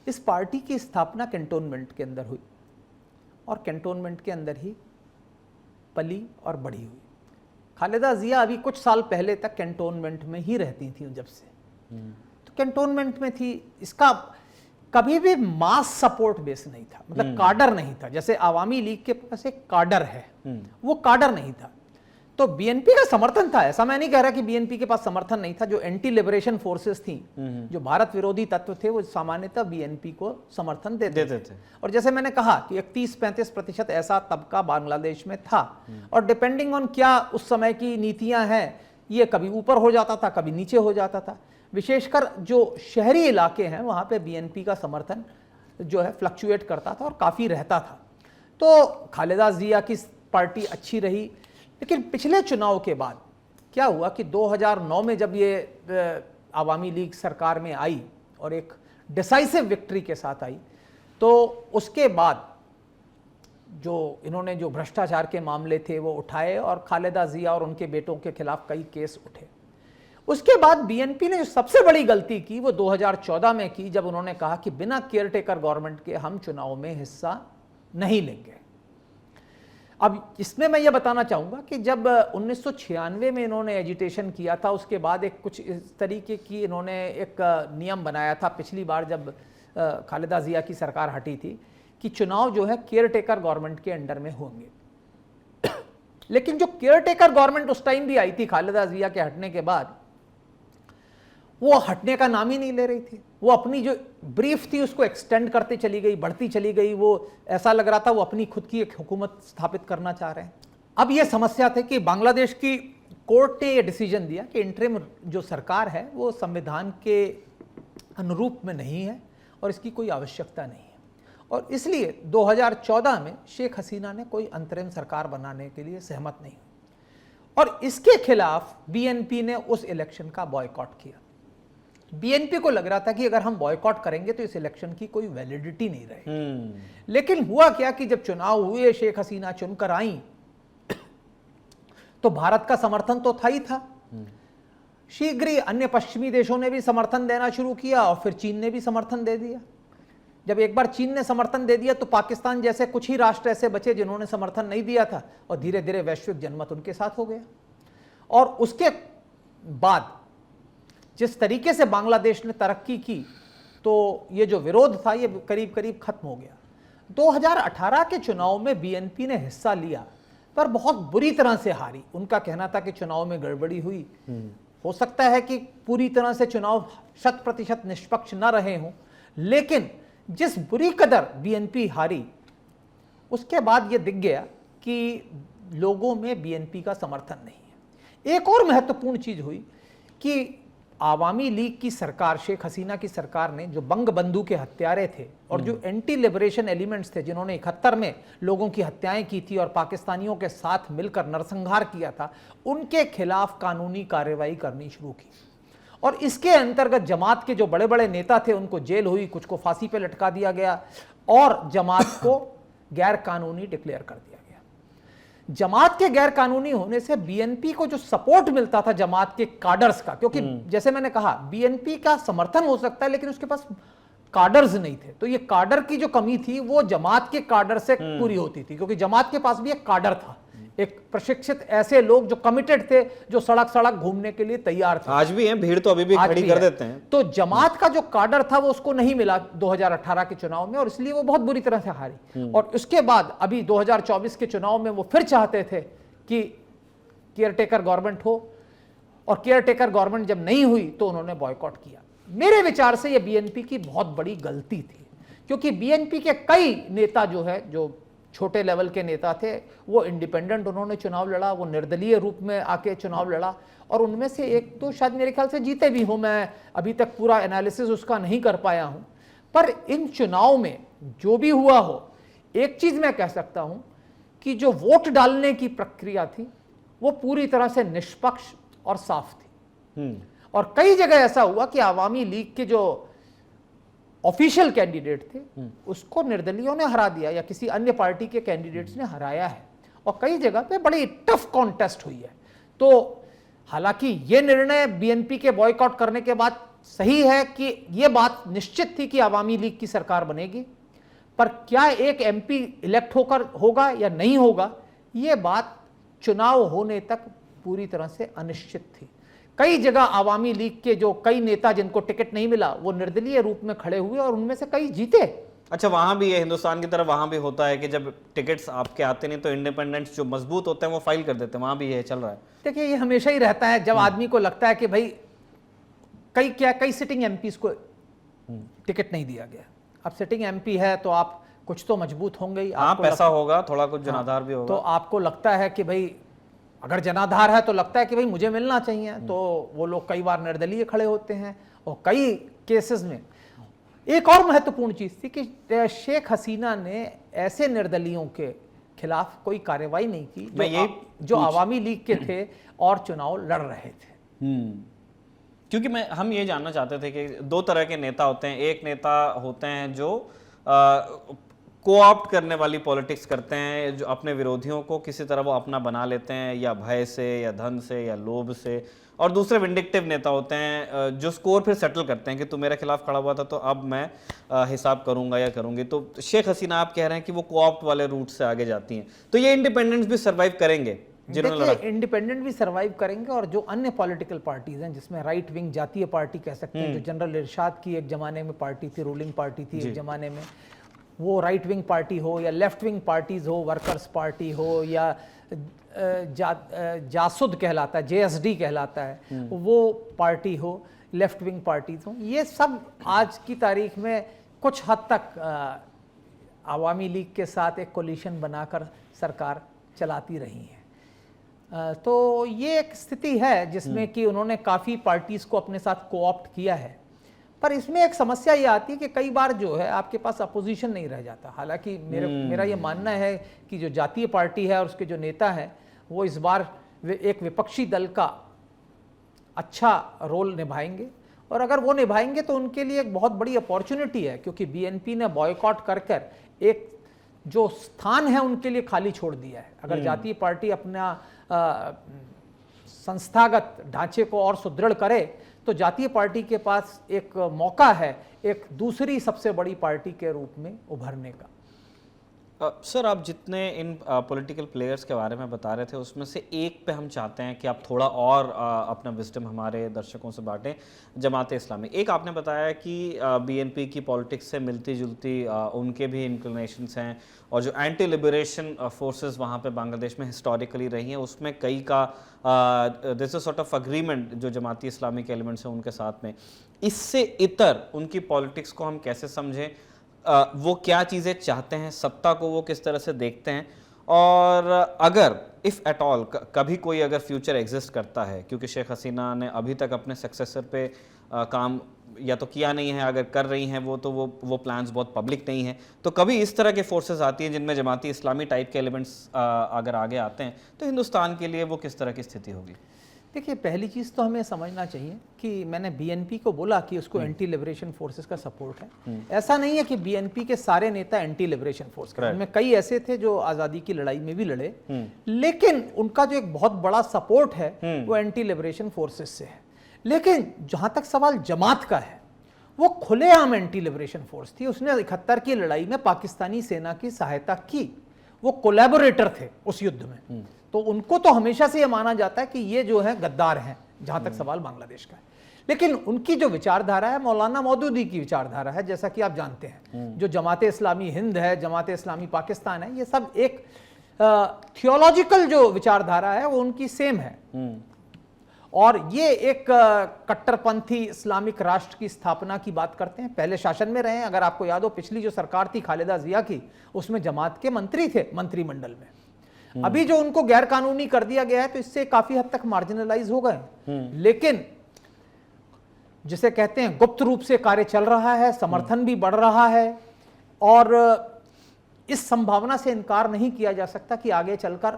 इस पार्टी की स्थापना कैंटोनमेंट के अंदर हुई और कैंटोनमेंट के अंदर ही पली और बड़ी हुई। खालिदा ज़िया अभी कुछ साल पहले तक कैंटोनमेंट में ही रहती थी जब से, तो कैंटोनमेंट में थी। इसका कभी भी मास सपोर्ट बेस नहीं था, मतलब काडर नहीं था। जैसे आवामी लीग के पास एक काडर है, वो काडर नहीं था। तो बीएनपी का समर्थन था, ऐसा मैं नहीं कह रहा कि बीएनपी के पास समर्थन नहीं था। जो एंटी लिबरेशन फोर्सेस थी, जो भारत विरोधी तत्व थे, वो सामान्यतः बीएनपी को समर्थन देते थे। और जैसे मैंने कहा कि 30-35% ऐसा तबका बांग्लादेश में था, और डिपेंडिंग ऑन क्या उस समय की नीतियां हैं, ये कभी ऊपर हो जाता था, कभी नीचे हो जाता था। विशेषकर जो शहरी इलाके हैं वहां पे बीएनपी का समर्थन जो है फ्लक्चुएट करता था और काफी रहता था। तो खालिदा ज़िया की पार्टी अच्छी रही, लेकिन पिछले चुनाव के बाद क्या हुआ कि 2009 में जब ये आवामी लीग सरकार में आई और एक डिसाइसिव विक्ट्री के साथ आई, तो उसके बाद जो इन्होंने जो भ्रष्टाचार के मामले थे वो उठाए, और खालिदा ज़िया और उनके बेटों के खिलाफ कई केस उठे। उसके बाद बीएनपी ने जो सबसे बड़ी गलती की वो 2014 में की, जब उन्होंने कहा कि बिना केयरटेकर गवर्नमेंट के हम चुनाव में हिस्सा नहीं लेंगे। अब इसमें मैं ये बताना चाहूँगा कि जब 1996 में इन्होंने एजिटेशन किया था, उसके बाद एक कुछ इस तरीके की इन्होंने एक नियम बनाया था पिछली बार जब खालिदा ज़िया की सरकार हटी थी, कि चुनाव जो है केयरटेकर गवर्नमेंट के अंडर में होंगे। लेकिन जो केयरटेकर गवर्नमेंट उस टाइम भी आई थी खालिदा ज़िया के हटने के बाद, वो हटने का नाम ही नहीं ले रही थी। वो अपनी जो ब्रीफ थी उसको एक्सटेंड करते चली गई, बढ़ती चली गई। वो ऐसा लग रहा था वो अपनी खुद की एक हुकूमत स्थापित करना चाह रहे हैं। अब ये समस्या थी कि बांग्लादेश की कोर्ट ने ये डिसीजन दिया कि इंटरिम जो सरकार है वो संविधान के अनुरूप में नहीं है और इसकी कोई आवश्यकता नहीं है, और इसलिए 2014 में शेख हसीना ने कोई अंतरिम सरकार बनाने के लिए सहमत नहीं, और इसके खिलाफ बीएनपी ने उस इलेक्शन का बॉयकॉट किया। बीएनपी को लग रहा था कि अगर हम बॉयकॉट करेंगे तो इस इलेक्शन की कोई वैलिडिटी नहीं रहेगी। लेकिन हुआ क्या कि जब चुनाव हुए, शेख हसीना चुनकर आई, तो भारत का समर्थन तो था ही था। शीघ्र ही अन्य पश्चिमी देशों ने भी समर्थन देना शुरू किया और फिर चीन ने भी समर्थन दे दिया। जब एक बार चीन ने समर्थन दे दिया तो पाकिस्तान जैसे कुछ ही राष्ट्र ऐसे बचे जिन्होंने समर्थन नहीं दिया था, और धीरे धीरे वैश्विक जनमत उनके साथ हो गया। और उसके बाद जिस तरीके से बांग्लादेश ने तरक्की की, तो ये जो विरोध था ये करीब करीब खत्म हो गया। 2018 के चुनाव में बीएनपी ने हिस्सा लिया, पर बहुत बुरी तरह से हारी। उनका कहना था कि चुनाव में गड़बड़ी हुई, हो सकता है कि पूरी तरह से चुनाव 100% निष्पक्ष न रहे हों, लेकिन जिस बुरी कदर बीएनपी हारी, उसके बाद यह दिख गया कि लोगों में बीएनपी का समर्थन नहीं है। एक और महत्वपूर्ण चीज हुई कि आवामी लीग की सरकार, शेख हसीना की सरकार ने जो बंग बंधु के हत्यारे थे और जो एंटी लिबरेशन एलिमेंट्स थे, जिन्होंने 71 में लोगों की हत्याएं की थी और पाकिस्तानियों के साथ मिलकर नरसंहार किया था, उनके खिलाफ कानूनी कार्रवाई करनी शुरू की। और इसके अंतर्गत जमात के जो बड़े बड़े नेता थे उनको जेल हुई, कुछ को फांसी पे लटका दिया गया और जमात को गैर कानूनी डिक्लेयर कर दिया गया। जमात के गैर कानूनी होने से बीएनपी को जो सपोर्ट मिलता था जमात के काडर्स का, क्योंकि जैसे मैंने कहा बीएनपी का समर्थन हो सकता है लेकिन उसके पास काडर्स नहीं थे, तो ये काडर की जो कमी थी वो जमात के काडर से पूरी होती थी, क्योंकि जमात के पास भी एक काडर था, एक प्रशिक्षित ऐसे लोग जो कमिटेड थे, जो सड़क सड़क घूमने के लिए तैयार थे। आज भी हैं, भीड़ तो अभी भी खड़ी कर देते हैं। तो जमात का जो काडर था वो उसको नहीं मिला 2018 के चुनाव में, और इसलिए वो बहुत बुरी तरह से हारी। और उसके बाद अभी 2024 के चुनाव में वो फिर चाहते थे कि केयरटेकर गवर्नमेंट हो, और केयरटेकर गवर्नमेंट जब नहीं हुई तो उन्होंने बॉयकॉट किया। मेरे विचार से यह बीएनपी की बहुत बड़ी गलती थी, क्योंकि बीएनपी के कई नेता जो है, जो छोटे लेवल के नेता थे, वो इंडिपेंडेंट उन्होंने चुनाव लड़ा, वो निर्दलीय रूप में आके चुनाव लड़ा, और उनमें से एक तो शायद मेरे ख्याल से जीते भी हो, मैं अभी तक पूरा एनालिसिस उसका नहीं कर पाया हूं। पर इन चुनाव में जो भी हुआ हो, एक चीज मैं कह सकता हूं कि जो वोट डालने की प्रक्रिया थी वो पूरी तरह से निष्पक्ष और साफ थी। और कई जगह ऐसा हुआ कि आवामी लीग के जो ऑफिशियल कैंडिडेट थे उसको निर्दलियों ने हरा दिया या किसी अन्य पार्टी के कैंडिडेट्स ने हराया है, और कई जगह पे बड़ी टफ कॉन्टेस्ट हुई है। तो हालांकि ये निर्णय बीएनपी के बॉयकॉट करने के बाद सही है कि ये बात निश्चित थी कि आवामी लीग की सरकार बनेगी, पर क्या एक एमपी इलेक्ट होकर होगा या नहीं होगा, ये बात चुनाव होने तक पूरी तरह से अनिश्चित थी। कई जगह आवामी लीग के जो कई नेता जिनको टिकट नहीं मिला वो निर्दलीय रूप में खड़े हुए और उनमें से कई जीते। अच्छा, वहां भी ये हिंदुस्तान की तरह वहां भी होता है कि जब टिकट्स आपके आते नहीं तो इंडिपेंडेंट्स जो मजबूत होते हैं वो फाइल कर देते हैं, वहां भी ये चल रहा है। देखिए, ये हमेशा ही रहता है जब आदमी को लगता है कि भाई कई सिटिंग एमपीज को टिकट नहीं दिया गया। अब सिटिंग एमपी है तो आप कुछ तो मजबूत होंगे ही, पैसा होगा, थोड़ा कुछ जनाधार भी होगा, तो आपको लगता है कि भाई अगर जनाधार है तो लगता है कि भाई मुझे मिलना चाहिए, तो वो लोग कई बार निर्दलीय खड़े होते हैं। और कई केसेस में एक और महत्वपूर्ण चीज थी कि शेख हसीना ने ऐसे निर्दलियों के खिलाफ कोई कार्रवाई नहीं की जो आवामी लीग के थे और चुनाव लड़ रहे थे। क्योंकि हम ये जानना चाहते थे कि दो तरह के नेता होते हैं। एक नेता होते हैं जो कोऑप्ट करने वाली पॉलिटिक्स करते हैं, जो अपने विरोधियों को किसी तरह वो अपना बना लेते हैं, या भय से या धन से या लोभ से। और दूसरे विंडिक्टिव नेता होते हैं जो स्कोर फिर सेटल करते हैं कि तू मेरे खिलाफ खड़ा हुआ था तो अब मैं हिसाब करूंगा या करूंगी। तो शेख हसीना आप कह रहे हैं कि वो कोऑप्ट वाले रूट से आगे जाती हैं, तो ये इंडिपेंडेंट्स भी सर्वाइव करेंगे? इंडिपेंडेंट भी सर्वाइव करेंगे, और जो अन्य पॉलिटिकल पार्टीज हैं जिसमें राइट विंग जातीय पार्टी कह सकते हैं, जो जनरल इरशाद की एक जमाने में पार्टी थी, रूलिंग पार्टी थी एक जमाने में, वो राइट विंग पार्टी हो या लेफ्ट विंग पार्टीज हो, वर्कर्स पार्टी हो या जासुद कहलाता है, जेएसडी कहलाता है, वो पार्टी हो, लेफ्ट विंग पार्टीज हो, ये सब आज की तारीख में कुछ हद तक आवामी लीग के साथ एक कोलिशन बनाकर सरकार चलाती रही है। तो ये एक स्थिति है जिसमें कि उन्होंने काफ़ी पार्टीज़ को अपने साथ कोऑप्ट किया है। पर इसमें एक समस्या ये आती है कि कई बार जो है आपके पास अपोजिशन नहीं रह जाता। हालांकि मेरा ये मानना है कि जो जातीय पार्टी है और उसके जो नेता हैं वो इस बार एक विपक्षी दल का अच्छा रोल निभाएंगे और अगर वो निभाएंगे तो उनके लिए एक बहुत बड़ी अपॉर्चुनिटी है, क्योंकि बीएनपी ने बॉयकॉट कर कर एक जो स्थान है उनके लिए खाली छोड़ दिया है। अगर जातीय पार्टी अपना संस्थागत ढांचे को और सुदृढ़ करे तो जातीय पार्टी के पास एक मौका है एक दूसरी सबसे बड़ी पार्टी के रूप में उभरने का। सर, आप जितने इन पॉलिटिकल प्लेयर्स के बारे में बता रहे थे उसमें से एक पे हम चाहते हैं कि आप थोड़ा और अपना विजडम हमारे दर्शकों से बांटें, जमाते इस्लामी। एक आपने बताया कि बीएनपी की पॉलिटिक्स से मिलती जुलती उनके भी इंक्लिनेशंस हैं, और जो एंटी लिबरेशन फोर्सेस वहाँ पे बांग्लादेश में हिस्टोरिकली रही हैं उसमें कई का this is sort of agreement जो जमाती इस्लामी के एलिमेंट्स हैं उनके साथ में। इससे इतर उनकी पॉलिटिक्स को हम कैसे समझें, वो क्या चीज़ें चाहते हैं, सत्ता को वो किस तरह से देखते हैं, और अगर इफ़ एट ऑल कभी कोई अगर फ्यूचर एग्जिस्ट करता है, क्योंकि शेख हसीना ने अभी तक अपने सक्सेसर पे काम या तो किया नहीं है, अगर कर रही हैं वो तो वो प्लान्स बहुत पब्लिक नहीं है, तो कभी इस तरह के फोर्सेस आती हैं जिनमें जमाती इस्लामी टाइप के एलिमेंट्स अगर आगे आते हैं तो हिंदुस्तान के लिए वो किस तरह की स्थिति होगी? देखिए, पहली चीज़ तो हमें समझना चाहिए कि मैंने बीएनपी को बोला कि उसको एंटी लिबरेशन फोर्सेस का सपोर्ट है। ऐसा नहीं है कि बीएनपी के सारे नेता एंटी लिबरेशन फोर्स के, उनमें कई ऐसे थे जो आज़ादी की लड़ाई में भी लड़े, लेकिन उनका जो एक बहुत बड़ा सपोर्ट है वो एंटी लिबरेशन फोर्सेस से है। लेकिन जहाँ तक सवाल जमात का है, वो खुलेआम एंटी लिबरेशन फोर्स थी। उसने 71 की लड़ाई में पाकिस्तानी सेना की सहायता की, वो कोलैबोरेटर थे उस युद्ध में। तो उनको तो हमेशा से यह माना जाता है कि ये जो है गद्दार हैं, जहां तक सवाल बांग्लादेश का है। लेकिन उनकी जो विचारधारा है मौलाना मौदूदी की विचारधारा है, जैसा कि आप जानते हैं। जो जमाते इस्लामी हिंद है, जमाते इस्लामी पाकिस्तान है, ये सब एक थियोलॉजिकल जो विचारधारा है वो उनकी सेम है। और ये एक कट्टरपंथी इस्लामिक राष्ट्र की स्थापना की बात करते हैं। पहले शासन में रहे हैं, अगर आपको याद हो पिछली जो सरकार थी खालिदा जिया की, उसमें जमात के मंत्री थे मंत्रिमंडल में। अभी जो उनको गैर कानूनी कर दिया गया है तो इससे काफी हद तक मार्जिनलाइज हो गए, लेकिन जिसे कहते हैं गुप्त रूप से कार्य चल रहा है, समर्थन भी बढ़ रहा है, और इस संभावना से इनकार नहीं किया जा सकता कि आगे चलकर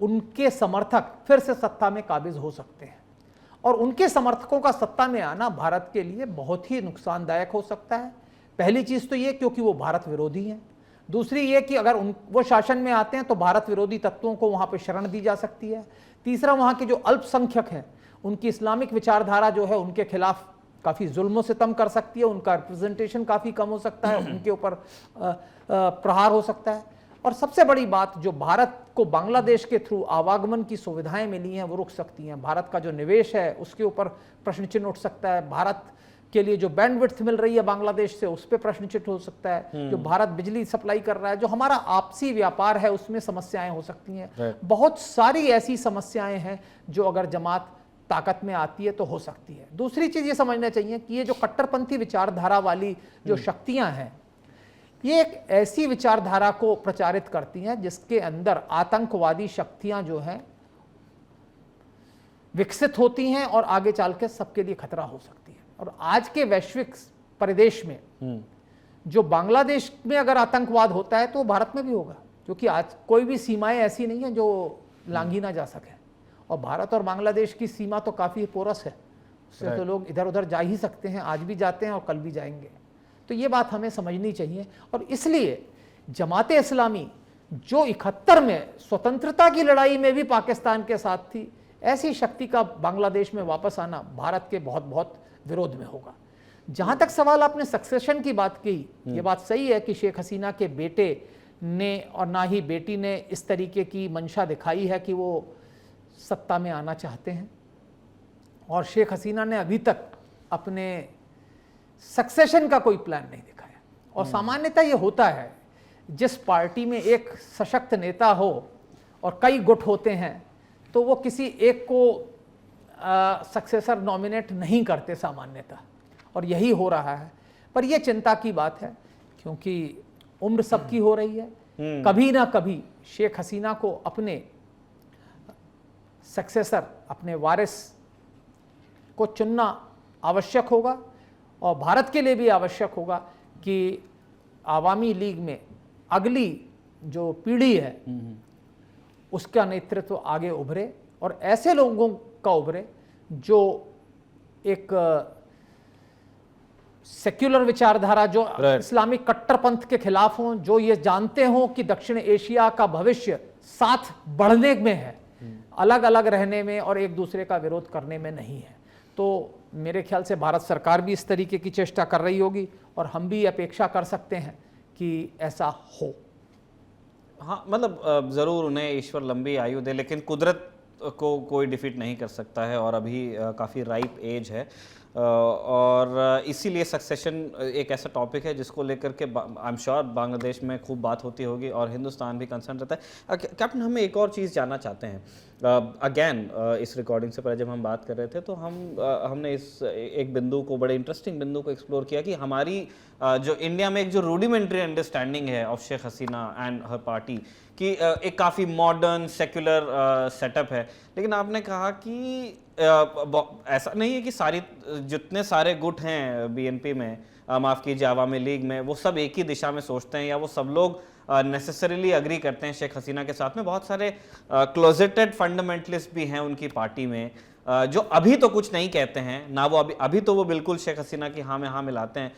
उनके समर्थक फिर से सत्ता में काबिज हो सकते हैं। और उनके समर्थकों का सत्ता में आना भारत के लिए बहुत ही नुकसानदायक हो सकता है। पहली चीज तो ये क्योंकि वो भारत विरोधी हैं। दूसरी ये कि अगर वो शासन में आते हैं तो भारत विरोधी तत्वों को वहां पर शरण दी जा सकती है। तीसरा, वहां के जो अल्पसंख्यक हैं उनकी इस्लामिक विचारधारा जो है उनके खिलाफ काफी जुल्म सितम कर सकती है, उनका रिप्रेजेंटेशन काफी कम हो सकता है, उनके ऊपर प्रहार हो सकता है। और सबसे बड़ी बात, जो भारत को बांग्लादेश के थ्रू आवागमन की सुविधाएं मिली हैं वो रुक सकती हैं। भारत का जो निवेश है उसके ऊपर प्रश्न चिन्ह उठ सकता है। भारत के लिए जो बैंडविड्थ मिल रही है बांग्लादेश से उस पर प्रश्न चिन्ह हो सकता है। जो भारत बिजली सप्लाई कर रहा है, जो हमारा आपसी व्यापार है उसमें समस्याएं हो सकती हैं। बहुत सारी ऐसी समस्याएं हैं जो अगर जमात ताकत में आती है तो हो सकती है। दूसरी चीज ये समझना चाहिए कि ये जो कट्टरपंथी विचारधारा वाली जो शक्तियां हैं, ये एक ऐसी विचारधारा को प्रचारित करती हैं जिसके अंदर आतंकवादी शक्तियां जो हैं विकसित होती हैं और आगे चल के सबके लिए खतरा हो सकती है। और आज के वैश्विक परिदेश में जो बांग्लादेश में अगर आतंकवाद होता है तो भारत में भी होगा, क्योंकि आज कोई भी सीमाएं ऐसी नहीं है जो लांघी ना जा सके। और भारत और बांग्लादेश की सीमा तो काफी पोरस है, उससे तो लोग इधर उधर जा ही सकते हैं, आज भी जाते हैं और कल भी जाएंगे। तो ये बात हमें समझनी चाहिए। और इसलिए जमाते इस्लामी जो 71 में स्वतंत्रता की लड़ाई में भी पाकिस्तान के साथ थी, ऐसी शक्ति का बांग्लादेश में वापस आना भारत के बहुत बहुत विरोध में होगा। जहां तक सवाल आपने सक्सेशन की बात की, ये बात सही है कि शेख हसीना के बेटे ने और ना ही बेटी ने इस तरीके की मंशा दिखाई है कि वो सत्ता में आना चाहते हैं। और शेख हसीना ने अभी तक अपने सक्सेशन का कोई प्लान नहीं दिखाया। और सामान्यतः ये होता है, जिस पार्टी में एक सशक्त नेता हो और कई गुट होते हैं तो वो किसी एक को सक्सेसर नॉमिनेट नहीं करते सामान्यतः, और यही हो रहा है। पर यह चिंता की बात है क्योंकि उम्र सबकी हो रही है। कभी ना कभी शेख हसीना को अपने सक्सेसर, अपने वारिस को चुनना आवश्यक होगा। और भारत के लिए भी आवश्यक होगा कि आवामी लीग में अगली जो पीढ़ी है उसका नेतृत्व आगे उभरे और ऐसे लोगों का उभरे जो एक सेक्युलर विचारधारा जो इस्लामिक कट्टरपंथ के खिलाफ हों, जो ये जानते हों कि दक्षिण एशिया का भविष्य साथ बढ़ने में है, अलग अलग रहने में और एक दूसरे का विरोध करने में नहीं है। तो मेरे ख्याल से भारत सरकार भी इस तरीके की चेष्टा कर रही होगी और हम भी अपेक्षा कर सकते हैं कि ऐसा हो। हाँ, मतलब ज़रूर उन्हें ईश्वर लंबी आयु दे, लेकिन कुदरत को कोई डिफीट नहीं कर सकता है और अभी काफ़ी राइप एज है। और इसीलिए सक्सेशन एक ऐसा टॉपिक है जिसको लेकर के आई एम श्योर बांग्लादेश में खूब बात होती होगी और हिंदुस्तान भी कंसर्न रहता है। कैप्टन, हम एक और चीज़ जानना चाहते हैं। अगेन इस रिकॉर्डिंग से पहले जब हम बात कर रहे थे तो हमने इस एक बिंदु को, बड़े इंटरेस्टिंग बिंदु को एक्सप्लोर किया कि हमारी जो इंडिया में एक जो रूडिमेंट्री अंडरस्टैंडिंग है of Sheikh Hasina and her party कि एक काफ़ी मॉडर्न सेक्युलर सेटअप है, लेकिन आपने कहा कि ऐसा नहीं है कि जितने सारे गुट हैं बीएनपी में, माफ़ कीजिए अवामी लीग में, वो सब एक ही दिशा में सोचते हैं या वो सब लोग नेसेसरीली अग्री करते हैं शेख हसीना के साथ में। बहुत सारे क्लोजेटेड फंडामेंटलिस्ट भी हैं उनकी पार्टी में जो अभी तो कुछ नहीं कहते हैं ना, वो अभी तो वो बिल्कुल शेख हसीना की हाँ में हाँ मिलाते हैं,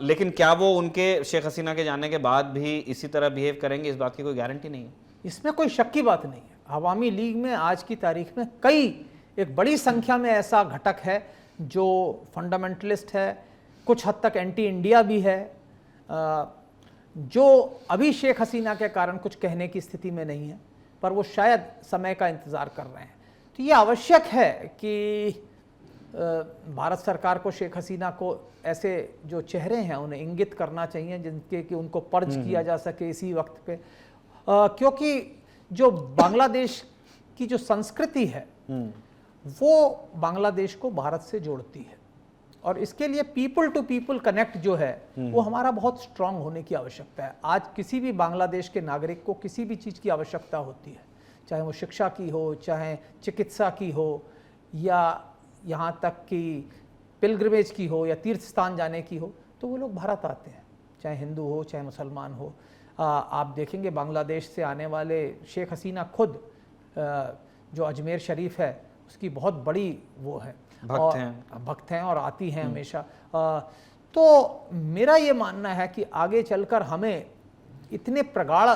लेकिन क्या वो उनके शेख हसीना के जाने के बाद भी इसी तरह बिहेव करेंगे, इस बात की कोई गारंटी नहीं है। इसमें कोई शक की बात नहीं है। अवामी लीग में आज की तारीख में एक बड़ी संख्या में ऐसा घटक है जो फंडामेंटलिस्ट है, कुछ हद तक एंटी इंडिया भी है, जो अभी शेख हसीना के कारण कुछ कहने की स्थिति में नहीं है, पर वो शायद समय का इंतज़ार कर रहे हैं। तो ये आवश्यक है कि भारत सरकार को शेख हसीना को ऐसे जो चेहरे हैं उन्हें इंगित करना चाहिए जिनके कि उनको पर्ज किया जा सके इसी वक्त पे, क्योंकि जो बांग्लादेश की जो संस्कृति है वो बांग्लादेश को भारत से जोड़ती है और इसके लिए पीपल टू पीपल कनेक्ट जो है वो हमारा बहुत स्ट्रांग होने की आवश्यकता है। आज किसी भी बांग्लादेश के नागरिक को किसी भी चीज़ की आवश्यकता होती है, चाहे वो शिक्षा की हो, चाहे चिकित्सा की हो, या यहाँ तक कि पिलग्रिमेज की हो या तीर्थ स्थान जाने की हो, तो वो लोग भारत आते हैं, चाहे हिंदू हो चाहे मुसलमान हो। आप देखेंगे बांग्लादेश से आने वाले शेख हसीना खुद जो अजमेर शरीफ है उसकी बहुत बड़ी वो है, भक्त हैं और आती हैं हमेशा। तो मेरा ये मानना है कि आगे चलकर हमें इतने प्रगाढ़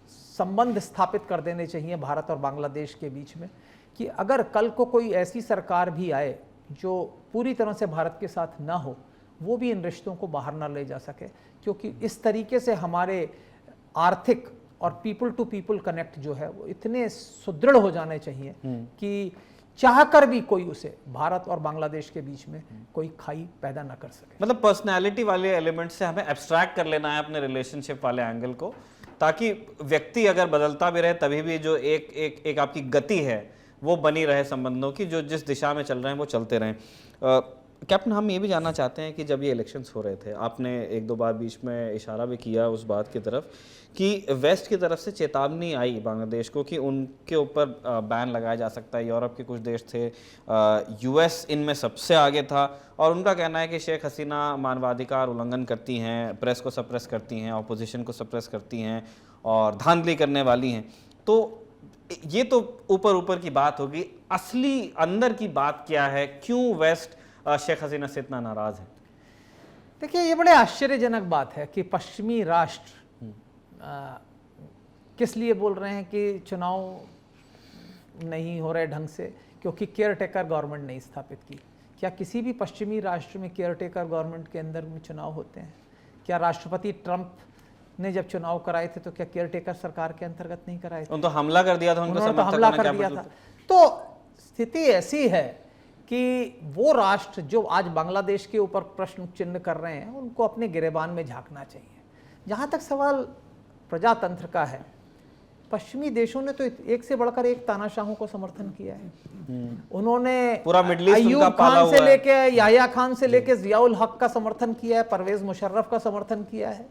संबंध स्थापित कर देने चाहिए भारत और बांग्लादेश के बीच में कि अगर कल को कोई ऐसी सरकार भी आए जो पूरी तरह से भारत के साथ ना हो, वो भी इन रिश्तों को बाहर ना ले जा सके, क्योंकि इस तरीके से हमारे आर्थिक और पीपल टू पीपल कनेक्ट जो है वो इतने सुदृढ़ हो जाने चाहिए कि चाहकर भी कोई उसे भारत और बांग्लादेश के बीच में कोई खाई पैदा ना कर सके। मतलब पर्सनैलिटी वाले एलिमेंट से हमें एब्स्ट्रैक्ट कर लेना है अपने रिलेशनशिप वाले एंगल को, ताकि व्यक्ति अगर बदलता भी रहे तभी भी जो एक आपकी गति है वो बनी रहे संबंधों की, जो जिस दिशा में चल रहे हैं वो चलते रहें। कैप्टन, हम ये भी जानना चाहते हैं कि जब ये इलेक्शंस हो रहे थे, आपने एक दो बार बीच में इशारा भी किया उस बात की तरफ कि वेस्ट की तरफ से चेतावनी आई बांग्लादेश को कि उनके ऊपर बैन लगाया जा सकता है। यूरोप के कुछ देश थे, यूएस इनमें सबसे आगे था, और उनका कहना है कि शेख हसीना मानवाधिकार उल्लंघन करती हैं, प्रेस को सप्रेस करती हैं, अपोजिशन को सप्रेस करती हैं और धांधली करने वाली हैं। तो ये तो ऊपर ऊपर की बात होगी, असली अंदर की बात क्या है? क्यों वेस्ट शेख हसीना से इतना नाराज है? देखिए, ये बड़े आश्चर्यजनक बात है कि पश्चिमी राष्ट्र किस लिए बोल रहे हैं कि चुनाव नहीं हो रहे ढंग से, क्योंकि केयर टेकर गवर्नमेंट नहीं स्थापित की। क्या किसी भी पश्चिमी राष्ट्र में केयर टेकर गवर्नमेंट के अंदर में चुनाव होते हैं? क्या राष्ट्रपति ट्रंप ने जब चुनाव कराए थे तो क्या केयर टेकर सरकार के अंतर्गत नहीं कराए थे? तो हमला कर दिया था, उन्होंने तो हमला कर दिया था। तो स्थिति ऐसी है कि वो राष्ट्र जो आज बांग्लादेश के ऊपर प्रश्न चिन्ह कर रहे हैं उनको अपने गिरेबान में झांकना चाहिए। जहाँ तक सवाल प्रजातंत्र का है, पश्चिमी देशों ने तो एक से बढ़कर एक तानाशाहों को समर्थन किया है। उन्होंने पूरा मिडिल ईस्ट अय्यूब खान से लेके याह्या खान से लेके जियाउल हक का समर्थन किया है, परवेज मुशर्रफ का समर्थन किया है।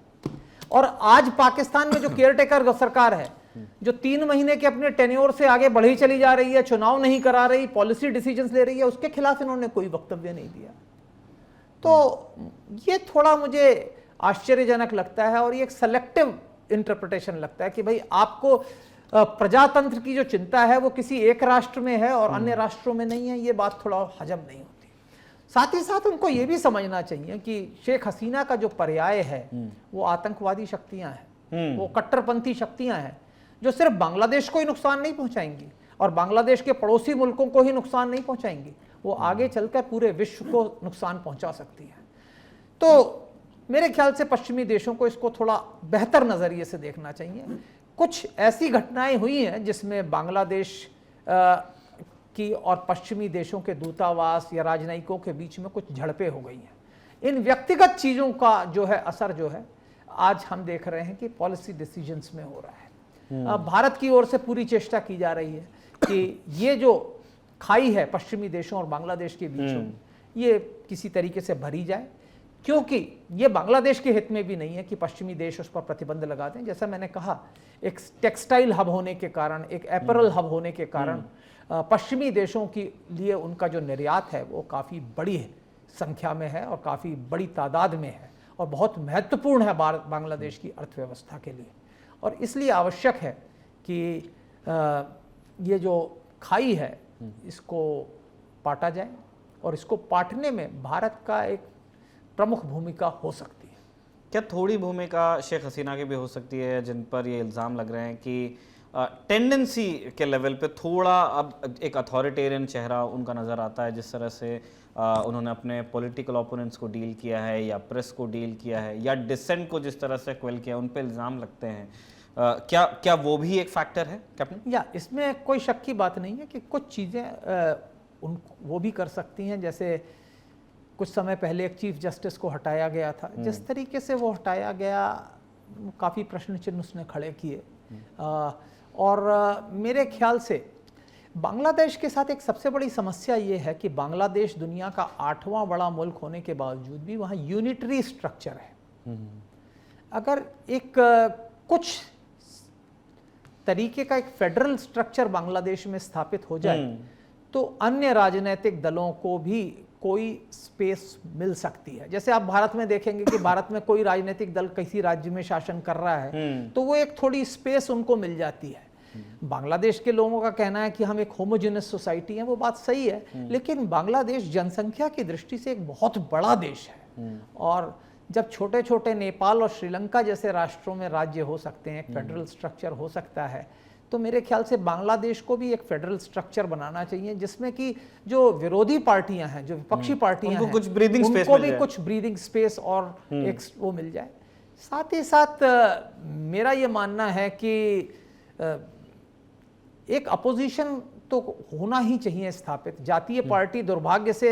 और आज पाकिस्तान में जो केयरटेकर सरकार है, जो 3 महीने के अपने टेन्योर से आगे बढ़ी चली जा रही है, चुनाव नहीं करा रही, पॉलिसी डिसीजंस ले रही है, उसके खिलाफ इन्होंने कोई वक्तव्य नहीं दिया। तो ये थोड़ा मुझे आश्चर्यजनक लगता है और ये एक सेलेक्टिव इंटरप्रिटेशन लगता है कि भाई आपको प्रजातंत्र की जो चिंता है वो किसी एक राष्ट्र में है और अन्य राष्ट्रों में नहीं है। ये बात थोड़ा हजम नहीं होती। साथ ही साथ उनको ये भी समझना चाहिए कि शेख हसीना का जो पर्याय है वो आतंकवादी शक्तियां हैं, वो कट्टरपंथी शक्तियां हैं जो सिर्फ बांग्लादेश को ही नुकसान नहीं पहुंचाएंगी और बांग्लादेश के पड़ोसी मुल्कों को ही नुकसान नहीं पहुंचाएंगी, वो आगे चलकर पूरे विश्व को नुकसान पहुंचा सकती है। तो मेरे ख्याल से पश्चिमी देशों को इसको थोड़ा बेहतर नजरिए से देखना चाहिए। कुछ ऐसी घटनाएं हुई हैं जिसमें बांग्लादेश की और पश्चिमी देशों के दूतावास या राजनयिकों के बीच में कुछ झड़पें हो गई हैं। इन व्यक्तिगत चीजों का जो है असर जो है आज हम देख रहे हैं कि पॉलिसी डिसीजंस में हो रहा है। भारत की ओर से पूरी चेष्टा की जा रही है कि ये जो खाई है पश्चिमी देशों और बांग्लादेश के बीच में ये किसी तरीके से भरी जाए, क्योंकि ये बांग्लादेश के हित में भी नहीं है कि पश्चिमी देश उस पर प्रतिबंध लगा दें। जैसा मैंने कहा, एक टेक्सटाइल हब होने के कारण, एक एपरल हब होने के कारण पश्चिमी देशों के लिए उनका जो निर्यात है वो काफ़ी बड़ी संख्या में है और काफ़ी बड़ी तादाद में है और बहुत महत्वपूर्ण है बांग्लादेश की अर्थव्यवस्था के लिए। और इसलिए आवश्यक है कि ये जो खाई है इसको पाटा जाए और इसको पाटने में भारत का एक प्रमुख भूमिका हो सकती है। क्या थोड़ी भूमिका शेख हसीना की भी हो सकती है, जिन पर ये इल्ज़ाम लग रहे हैं कि टेंडेंसी के लेवल पे थोड़ा अब एक अथॉरिटेरियन चेहरा उनका नज़र आता है, जिस तरह से उन्होंने अपने पॉलिटिकल ओपोनेंट्स को डील किया है या प्रेस को डील किया है या डिसेंट को जिस तरह से क्वेल किया, उन पे इल्ज़ाम लगते हैं। क्या वो भी एक फैक्टर है कैप्टन? या इसमें कोई शक की बात नहीं है कि कुछ चीज़ें वो भी कर सकती हैं। जैसे कुछ समय पहले एक चीफ जस्टिस को हटाया गया था, जिस तरीके से वो हटाया गया काफ़ी प्रश्न चिन्ह उसने खड़े किए। और मेरे ख्याल से बांग्लादेश के साथ एक सबसे बड़ी समस्या ये है कि बांग्लादेश दुनिया का 8वां बड़ा मुल्क होने के बावजूद भी वहाँ यूनिटरी स्ट्रक्चर है। अगर एक कुछ तरीके का एक फेडरल स्ट्रक्चर बांग्लादेश में स्थापित हो जाए तो अन्य राजनीतिक दलों को भी कोई स्पेस मिल सकती है। जैसे आप भारत में देखेंगे कि भारत में कोई राजनीतिक दल किसी राज्य में शासन कर रहा है तो वो एक थोड़ी स्पेस उनको मिल जाती है। बांग्लादेश के लोगों का कहना है कि हम एक होमोजेनस सोसाइटी है, वो बात सही है, लेकिन बांग्लादेश जनसंख्या की दृष्टि से एक बहुत बड़ा देश है और जब छोटे छोटे नेपाल और श्रीलंका जैसे राष्ट्रों में राज्य हो सकते हैं, एक फेडरल स्ट्रक्चर हो सकता है, तो मेरे ख्याल से बांग्लादेश को भी एक फेडरल स्ट्रक्चर बनाना चाहिए जिसमें कि जो विरोधी पार्टियां हैं, जो विपक्षी पार्टियां हैं, कुछ ब्रीदिंग स्पेस उनको भी कुछ ब्रीदिंग स्पेस और एक वो मिल जाए। साथ ही साथ मेरा ये मानना है कि एक अपोजिशन तो होना ही चाहिए स्थापित। जातीय पार्टी दुर्भाग्य से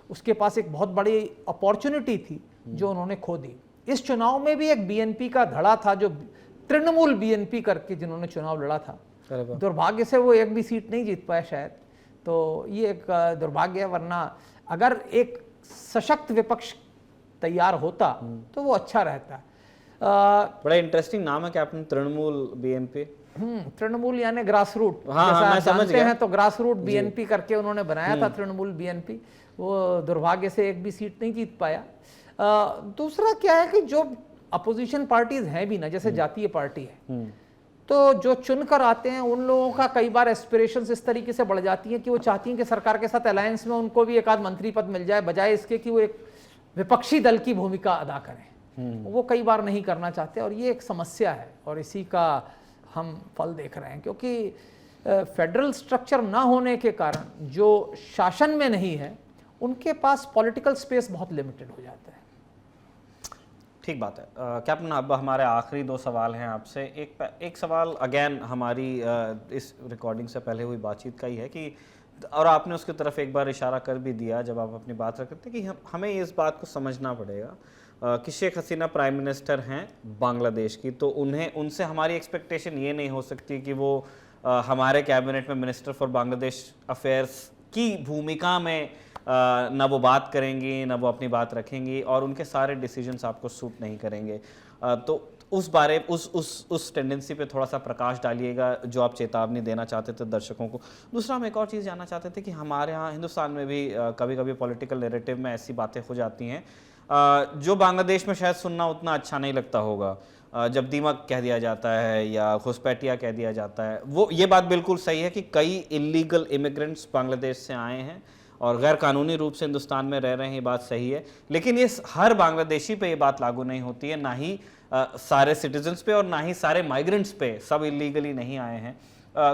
उसके पास एक बहुत बड़ी अपॉर्चुनिटी थी जो उन्होंने खो दी। इस चुनाव में भी एक बीएनपी का धड़ा था, जो तृणमूल बीएनपी करके जिन्होंने चुनाव लड़ा था, दुर्भाग्य से वो एक भी सीट नहीं जीत पाया शायद। तो ये एक दुर्भाग्य है, वरना अगर एक सशक्त विपक्ष तैयार होता तो वो अच्छा रहता। बड़ा इंटरेस्टिंग नाम है कैप्टन, तृणमूल बीएनपी। तृणमूल यानी ग्रास रूट, हाँ, मैं समझ गया। हैं तो ग्रास रूट बीएनपी करके उन्होंने बनाया था तृणमूल बीएनपी। वो दुर्भाग्य से एक भी सीट नहीं जीत पाया। दूसरा क्या है कि जो अपोजिशन पार्टीज हैं भी ना, जैसे जातीय पार्टी है, तो जो चुनकर आते हैं उन लोगों का कई बार एस्पिरेशंस इस तरीके से बढ़ जाती हैं कि वो चाहती हैं कि सरकार के साथ अलायंस में उनको भी एक आध मंत्री पद मिल जाए, बजाय इसके कि वो एक विपक्षी दल की भूमिका अदा करें। वो कई बार नहीं करना चाहते और ये एक समस्या है और इसी का हम फल देख रहे हैं, क्योंकि फेडरल स्ट्रक्चर ना होने के कारण जो शासन में नहीं है उनके पास पॉलिटिकल स्पेस बहुत लिमिटेड हो जाता है। ठीक बात है कैप्टन। अब हमारे आखिरी 2 सवाल हैं आपसे। एक सवाल अगेन हमारी इस रिकॉर्डिंग से पहले हुई बातचीत का ही है कि, और आपने उसकी तरफ एक बार इशारा कर भी दिया जब आप अपनी बात रख रहे थे, कि हमें इस बात को समझना पड़ेगा कि शेख हसीना प्राइम मिनिस्टर हैं बांग्लादेश की, तो उनसे हमारी एक्सपेक्टेशन ये नहीं हो सकती कि वो हमारे कैबिनेट में मिनिस्टर फॉर बांग्लादेश अफेयर्स की भूमिका में ना वो बात करेंगी, ना वो अपनी बात रखेंगी और उनके सारे डिसीजंस आपको सूट नहीं करेंगे। तो उस बारे उस टेंडेंसी पे थोड़ा सा प्रकाश डालिएगा जो आप चेतावनी देना चाहते थे दर्शकों को। दूसरा हम एक और चीज़ जानना चाहते थे कि हमारे यहाँ हिंदुस्तान में भी कभी कभी पॉलिटिकल नैरेटिव में ऐसी बातें हो जाती हैं जो बांग्लादेश में शायद सुनना उतना अच्छा नहीं लगता होगा। जब दीमक कह दिया जाता है या घुसपैठिया कह दिया जाता है, वो ये बात बिल्कुल सही है कि कई इलीगल इमिग्रेंट्स बांग्लादेश से आए हैं और गैर कानूनी रूप से हिंदुस्तान में रह रहे हैं, ये बात सही है, लेकिन ये हर बांग्लादेशी पे ये बात लागू नहीं होती है, ना ही सारे सिटीजन्स पे और ना ही सारे माइग्रेंट्स पे, सब इलीगली नहीं आए हैं।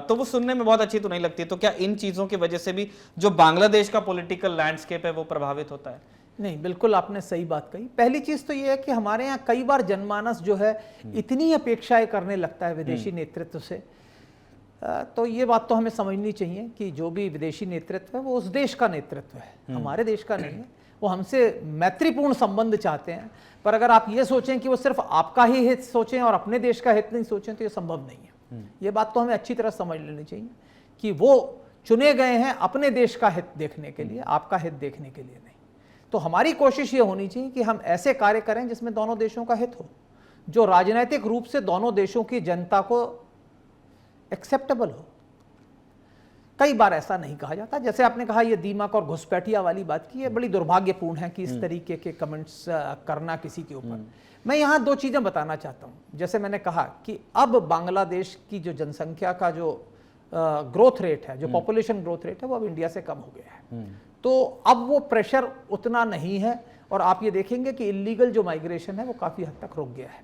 तो वो सुनने में बहुत अच्छी तो नहीं लगती। तो क्या इन चीज़ों की वजह से भी जो बांग्लादेश का पॉलिटिकल लैंडस्केप है वो प्रभावित होता है? नहीं, बिल्कुल आपने सही बात कही। पहली चीज तो ये है कि हमारे यहाँ कई बार जनमानस जो है इतनी अपेक्षाएं करने लगता है विदेशी नेतृत्व से, तो ये बात तो हमें समझनी चाहिए कि जो भी विदेशी नेतृत्व है वो उस देश का नेतृत्व है, हमारे देश का नहीं है। वो हमसे मैत्रीपूर्ण संबंध चाहते हैं, पर अगर आप ये सोचें कि वो सिर्फ आपका ही हित सोचें और अपने देश का हित नहीं सोचें तो ये संभव नहीं है। ये बात तो हमें अच्छी तरह समझ लेनी चाहिए कि वो चुने गए हैं अपने देश का हित देखने के लिए, आपका हित देखने के लिए नहीं। तो हमारी कोशिश ये होनी चाहिए कि हम ऐसे कार्य करें जिसमें दोनों देशों का हित हो, जो राजनीतिक रूप से दोनों देशों की जनता को एक्सेप्टेबल हो। कई बार ऐसा नहीं कहा जाता, जैसे आपने कहा ये दीमक और घुसपैठिया वाली बात की, ये बड़ी दुर्भाग्यपूर्ण है कि इस तरीके के कमेंट्स करना किसी के ऊपर। मैं यहाँ दो चीजें बताना चाहता हूँ। जैसे मैंने कहा कि अब बांग्लादेश की जो जनसंख्या का जो ग्रोथ रेट है, जो पॉपुलेशन ग्रोथ रेट है, वो अब इंडिया से कम हो गया है। तो अब वो प्रेशर उतना नहीं है और आप ये देखेंगे कि इलीगल जो माइग्रेशन है वो काफी हद तक रुक गया है।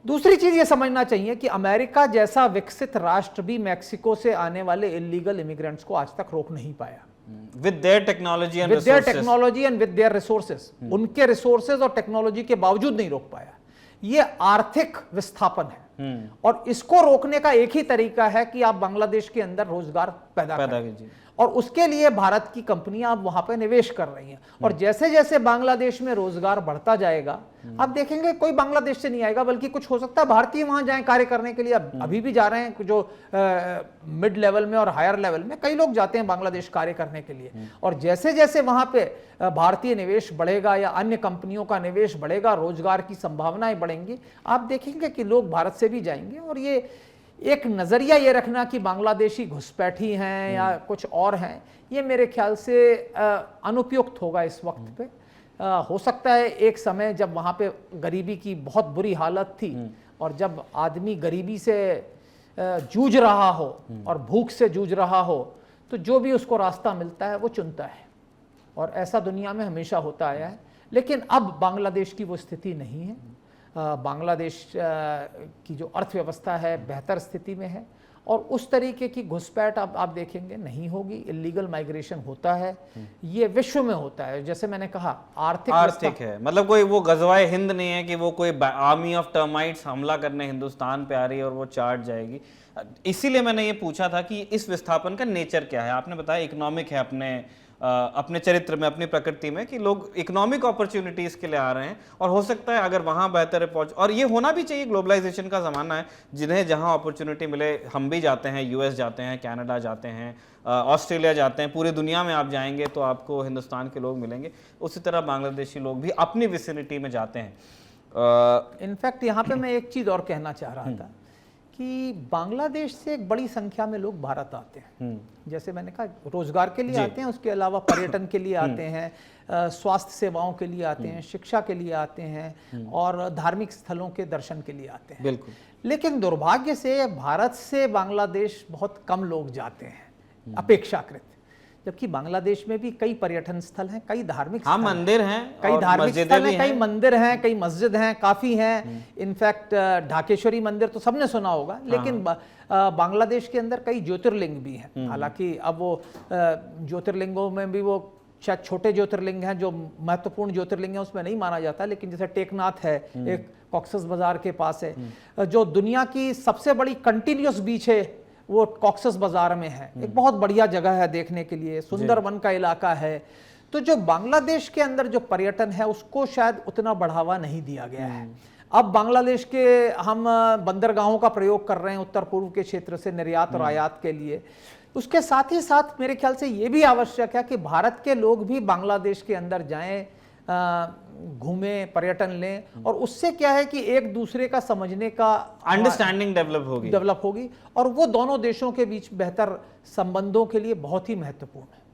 दूसरी चीज ये समझना चाहिए कि अमेरिका जैसा विकसित राष्ट्र भी मैक्सिको से आने वाले इलीगल इमिग्रेंट्स को आज तक रोक नहीं पाया। With their technology and with their resources, उनके रिसोर्सेज और टेक्नोलॉजी के बावजूद नहीं रोक पाया। ये आर्थिक विस्थापन है और इसको रोकने का एक ही तरीका है कि आप बांग्लादेश के अंदर रोजगार पैदा कीजिए, और उसके लिए भारत की कंपनियां अब वहां पे निवेश कर रही हैं। और जैसे जैसे बांग्लादेश में रोजगार बढ़ता जाएगा, आप देखेंगे कोई बांग्लादेश से नहीं आएगा, बल्कि कुछ हो सकता है भारतीय वहां जाएं कार्य करने के लिए। अभी भी जा रहे हैं, जो मिड लेवल में और हायर लेवल में कई लोग जाते हैं बांग्लादेश कार्य करने के लिए। और जैसे जैसे वहां पे भारतीय निवेश बढ़ेगा या अन्य कंपनियों का निवेश बढ़ेगा, रोजगार की संभावनाएं बढ़ेंगी, आप देखेंगे कि लोग भारत से भी जाएंगे। और ये एक नजरिया ये रखना कि बांग्लादेशी घुसपैठी हैं या कुछ और हैं, ये मेरे ख्याल से अनुपयुक्त होगा इस वक्त पे। हो सकता है एक समय जब वहाँ पे गरीबी की बहुत बुरी हालत थी और जब आदमी गरीबी से जूझ रहा हो और भूख से जूझ रहा हो, तो जो भी उसको रास्ता मिलता है वो चुनता है, और ऐसा दुनिया में हमेशा होता आया है। लेकिन अब बांग्लादेश की वो स्थिति नहीं है। बांग्लादेश की जो अर्थव्यवस्था है बेहतर स्थिति में है और उस तरीके की घुसपैठ अब आप देखेंगे नहीं होगी। इलीगल माइग्रेशन होता है, ये विश्व में होता है। जैसे मैंने कहा आर्थिक है, मतलब कोई वो गजवाए हिंद नहीं है कि वो कोई आर्मी ऑफ टर्माइट्स हमला करने हिंदुस्तान पे आ रही है और वो चाट जाएगी। इसीलिए मैंने ये पूछा था कि इस विस्थापन का नेचर क्या है। आपने बताया इकोनॉमिक है, अपने चरित्र में, अपनी प्रकृति में, कि लोग इकोनॉमिक अपॉर्चुनिटीज के लिए आ रहे हैं और हो सकता है अगर वहां बेहतर है, और ये होना भी चाहिए, ग्लोबलाइजेशन का जमाना है, जिन्हें जहां अपॉर्चुनिटी मिले हम भी जाते हैं, यूएस जाते हैं, कनाडा जाते हैं, ऑस्ट्रेलिया जाते हैं, पूरी दुनिया में आप जाएंगे तो आपको हिंदुस्तान के लोग मिलेंगे। उसी तरह बांग्लादेशी लोग भी अपनी विसिनिटी में जाते हैं। इनफैक्ट यहाँ पे मैं एक चीज और कहना चाह रहा था कि बांग्लादेश से एक बड़ी संख्या में लोग भारत आते हैं। जैसे मैंने कहा रोजगार के लिए आते हैं, उसके अलावा पर्यटन के लिए आते हैं, स्वास्थ्य सेवाओं के लिए आते हैं, शिक्षा के लिए आते हैं और धार्मिक स्थलों के दर्शन के लिए आते हैं। बिल्कुल। लेकिन दुर्भाग्य से भारत से बांग्लादेश बहुत कम लोग जाते हैं अपेक्षाकृत, जबकि बांग्लादेश में भी कई पर्यटन स्थल हैं, कई धार्मिक मंदिर हैं, कई धार्मिक स्थल हैं, कई मंदिर हैं, कई मस्जिद हैं, काफी हैं। इनफैक्ट ढाकेश्वरी मंदिर तो सबने सुना होगा, लेकिन बांग्लादेश के अंदर कई ज्योतिर्लिंग भी हैं। हालांकि अब वो ज्योतिर्लिंगों में भी वो शायद छोटे ज्योतिर्लिंग हैं, जो महत्वपूर्ण ज्योतिर्लिंग है उसमें नहीं माना जाता, लेकिन जैसे टेकनाथ है, एक कॉक्सस बाजार के पास है, जो दुनिया की सबसे बड़ी कंटिन्यूअस बीच है, वो कॉक्सस बाजार में है। एक बहुत बढ़िया जगह है देखने के लिए, सुंदर वन का इलाका है। तो जो बांग्लादेश के अंदर जो पर्यटन है उसको शायद उतना बढ़ावा नहीं दिया गया है। अब बांग्लादेश के हम बंदरगाहों का प्रयोग कर रहे हैं उत्तर पूर्व के क्षेत्र से निर्यात और आयात के लिए। उसके साथ ही साथ मेरे ख्याल से ये भी आवश्यक है कि भारत के लोग भी बांग्लादेश के अंदर जाएं, घूमें, पर्यटन लें, और उससे क्या है कि एक दूसरे का समझने का अंडरस्टैंडिंग डेवलप होगी और वो दोनों देशों के बीच बेहतर संबंधों के लिए बहुत ही महत्वपूर्ण है।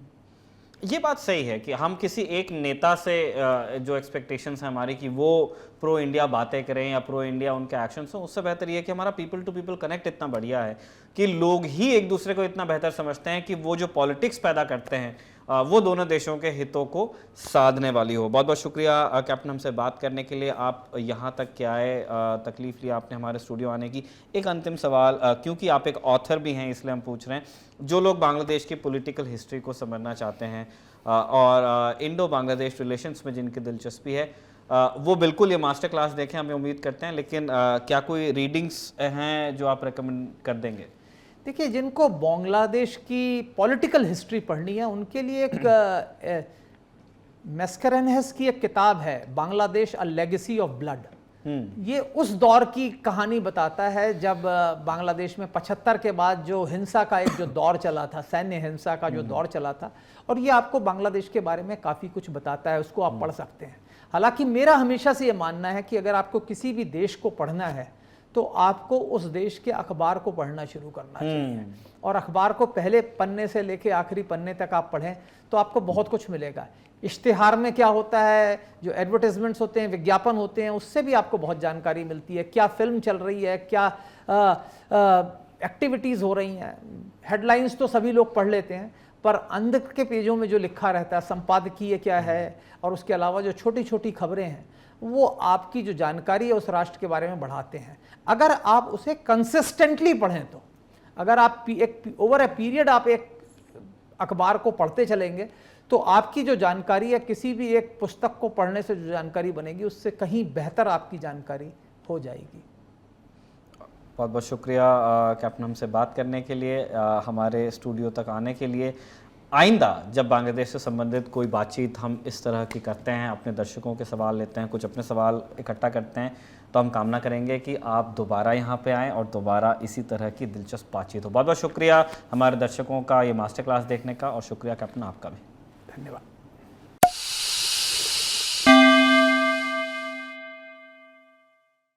ये बात सही है कि हम किसी एक नेता से जो एक्सपेक्टेशंस है हमारी कि वो प्रो इंडिया बातें करें या प्रो इंडिया उनके एक्शंस हो, उससे बेहतर ये है कि हमारा पीपल टू पीपल कनेक्ट इतना बढ़िया है कि लोग ही एक दूसरे को इतना बेहतर समझते हैं कि वो जो पॉलिटिक्स पैदा करते हैं वो दोनों देशों के हितों को साधने वाली हो। बहुत बहुत शुक्रिया कैप्टन हमसे बात करने के लिए, आप यहाँ तक के आए, तकलीफ़ लिया आपने हमारे स्टूडियो आने की। एक अंतिम सवाल, क्योंकि आप एक ऑथर भी हैं इसलिए हम पूछ रहे हैं, जो लोग बांग्लादेश की पॉलिटिकल हिस्ट्री को समझना चाहते हैं और इंडो बांग्लादेश रिलेशंस में जिनकी दिलचस्पी है, वो बिल्कुल ये मास्टर क्लास देखें, हमें उम्मीद करते हैं। लेकिन क्या कोई रीडिंग्स हैं जो आप रेकमेंड कर देंगे? देखिए, जिनको बांग्लादेश की पॉलिटिकल हिस्ट्री पढ़नी है उनके लिए एक मैस्करेनहेस की एक किताब है, Bangladesh a legacy of blood. ये उस दौर की कहानी बताता है जब बांग्लादेश में 75 के बाद जो हिंसा का एक जो दौर चला था, सैन्य हिंसा का जो दौर चला था, और ये आपको बांग्लादेश के बारे में काफ़ी कुछ बताता है, उसको आप पढ़ सकते हैं। हालांकि मेरा हमेशा से ये मानना है कि अगर आपको किसी भी देश को पढ़ना है तो आपको उस देश के अखबार को पढ़ना शुरू करना चाहिए, और अखबार को पहले पन्ने से लेके आखिरी पन्ने तक आप पढ़ें तो आपको बहुत कुछ मिलेगा। इश्तिहार में क्या होता है, जो एडवर्टाइजमेंट्स होते हैं, विज्ञापन होते हैं, उससे भी आपको बहुत जानकारी मिलती है। क्या फिल्म चल रही है, क्या एक्टिविटीज़ हो रही हैं। हेडलाइंस तो सभी लोग पढ़ लेते हैं, पर अंदर के पेजों में जो लिखा रहता है, संपादकीय क्या है, और उसके अलावा जो छोटी छोटी खबरें हैं, वो आपकी जो जानकारी है उस राष्ट्र के बारे में बढ़ाते हैं। अगर आप उसे कंसिस्टेंटली पढ़ें तो, अगर आप एक ओवर ए पीरियड आप एक अखबार को पढ़ते चलेंगे तो आपकी जो जानकारी है, किसी भी एक पुस्तक को पढ़ने से जो जानकारी बनेगी उससे कहीं बेहतर आपकी जानकारी हो जाएगी। बहुत बहुत शुक्रिया कैप्टन हमसे बात करने के लिए, हमारे स्टूडियो तक आने के लिए। आइंदा जब बांग्लादेश से संबंधित कोई बातचीत हम इस तरह की करते हैं, अपने दर्शकों के सवाल लेते हैं, कुछ अपने सवाल इकट्ठा करते हैं, तो हम कामना करेंगे कि आप दोबारा यहाँ पे आएँ और दोबारा इसी तरह की दिलचस्प बातचीत हो। बहुत बहुत शुक्रिया हमारे दर्शकों का ये मास्टर क्लास देखने का, और शुक्रिया कैप्टन आपका भी। धन्यवाद।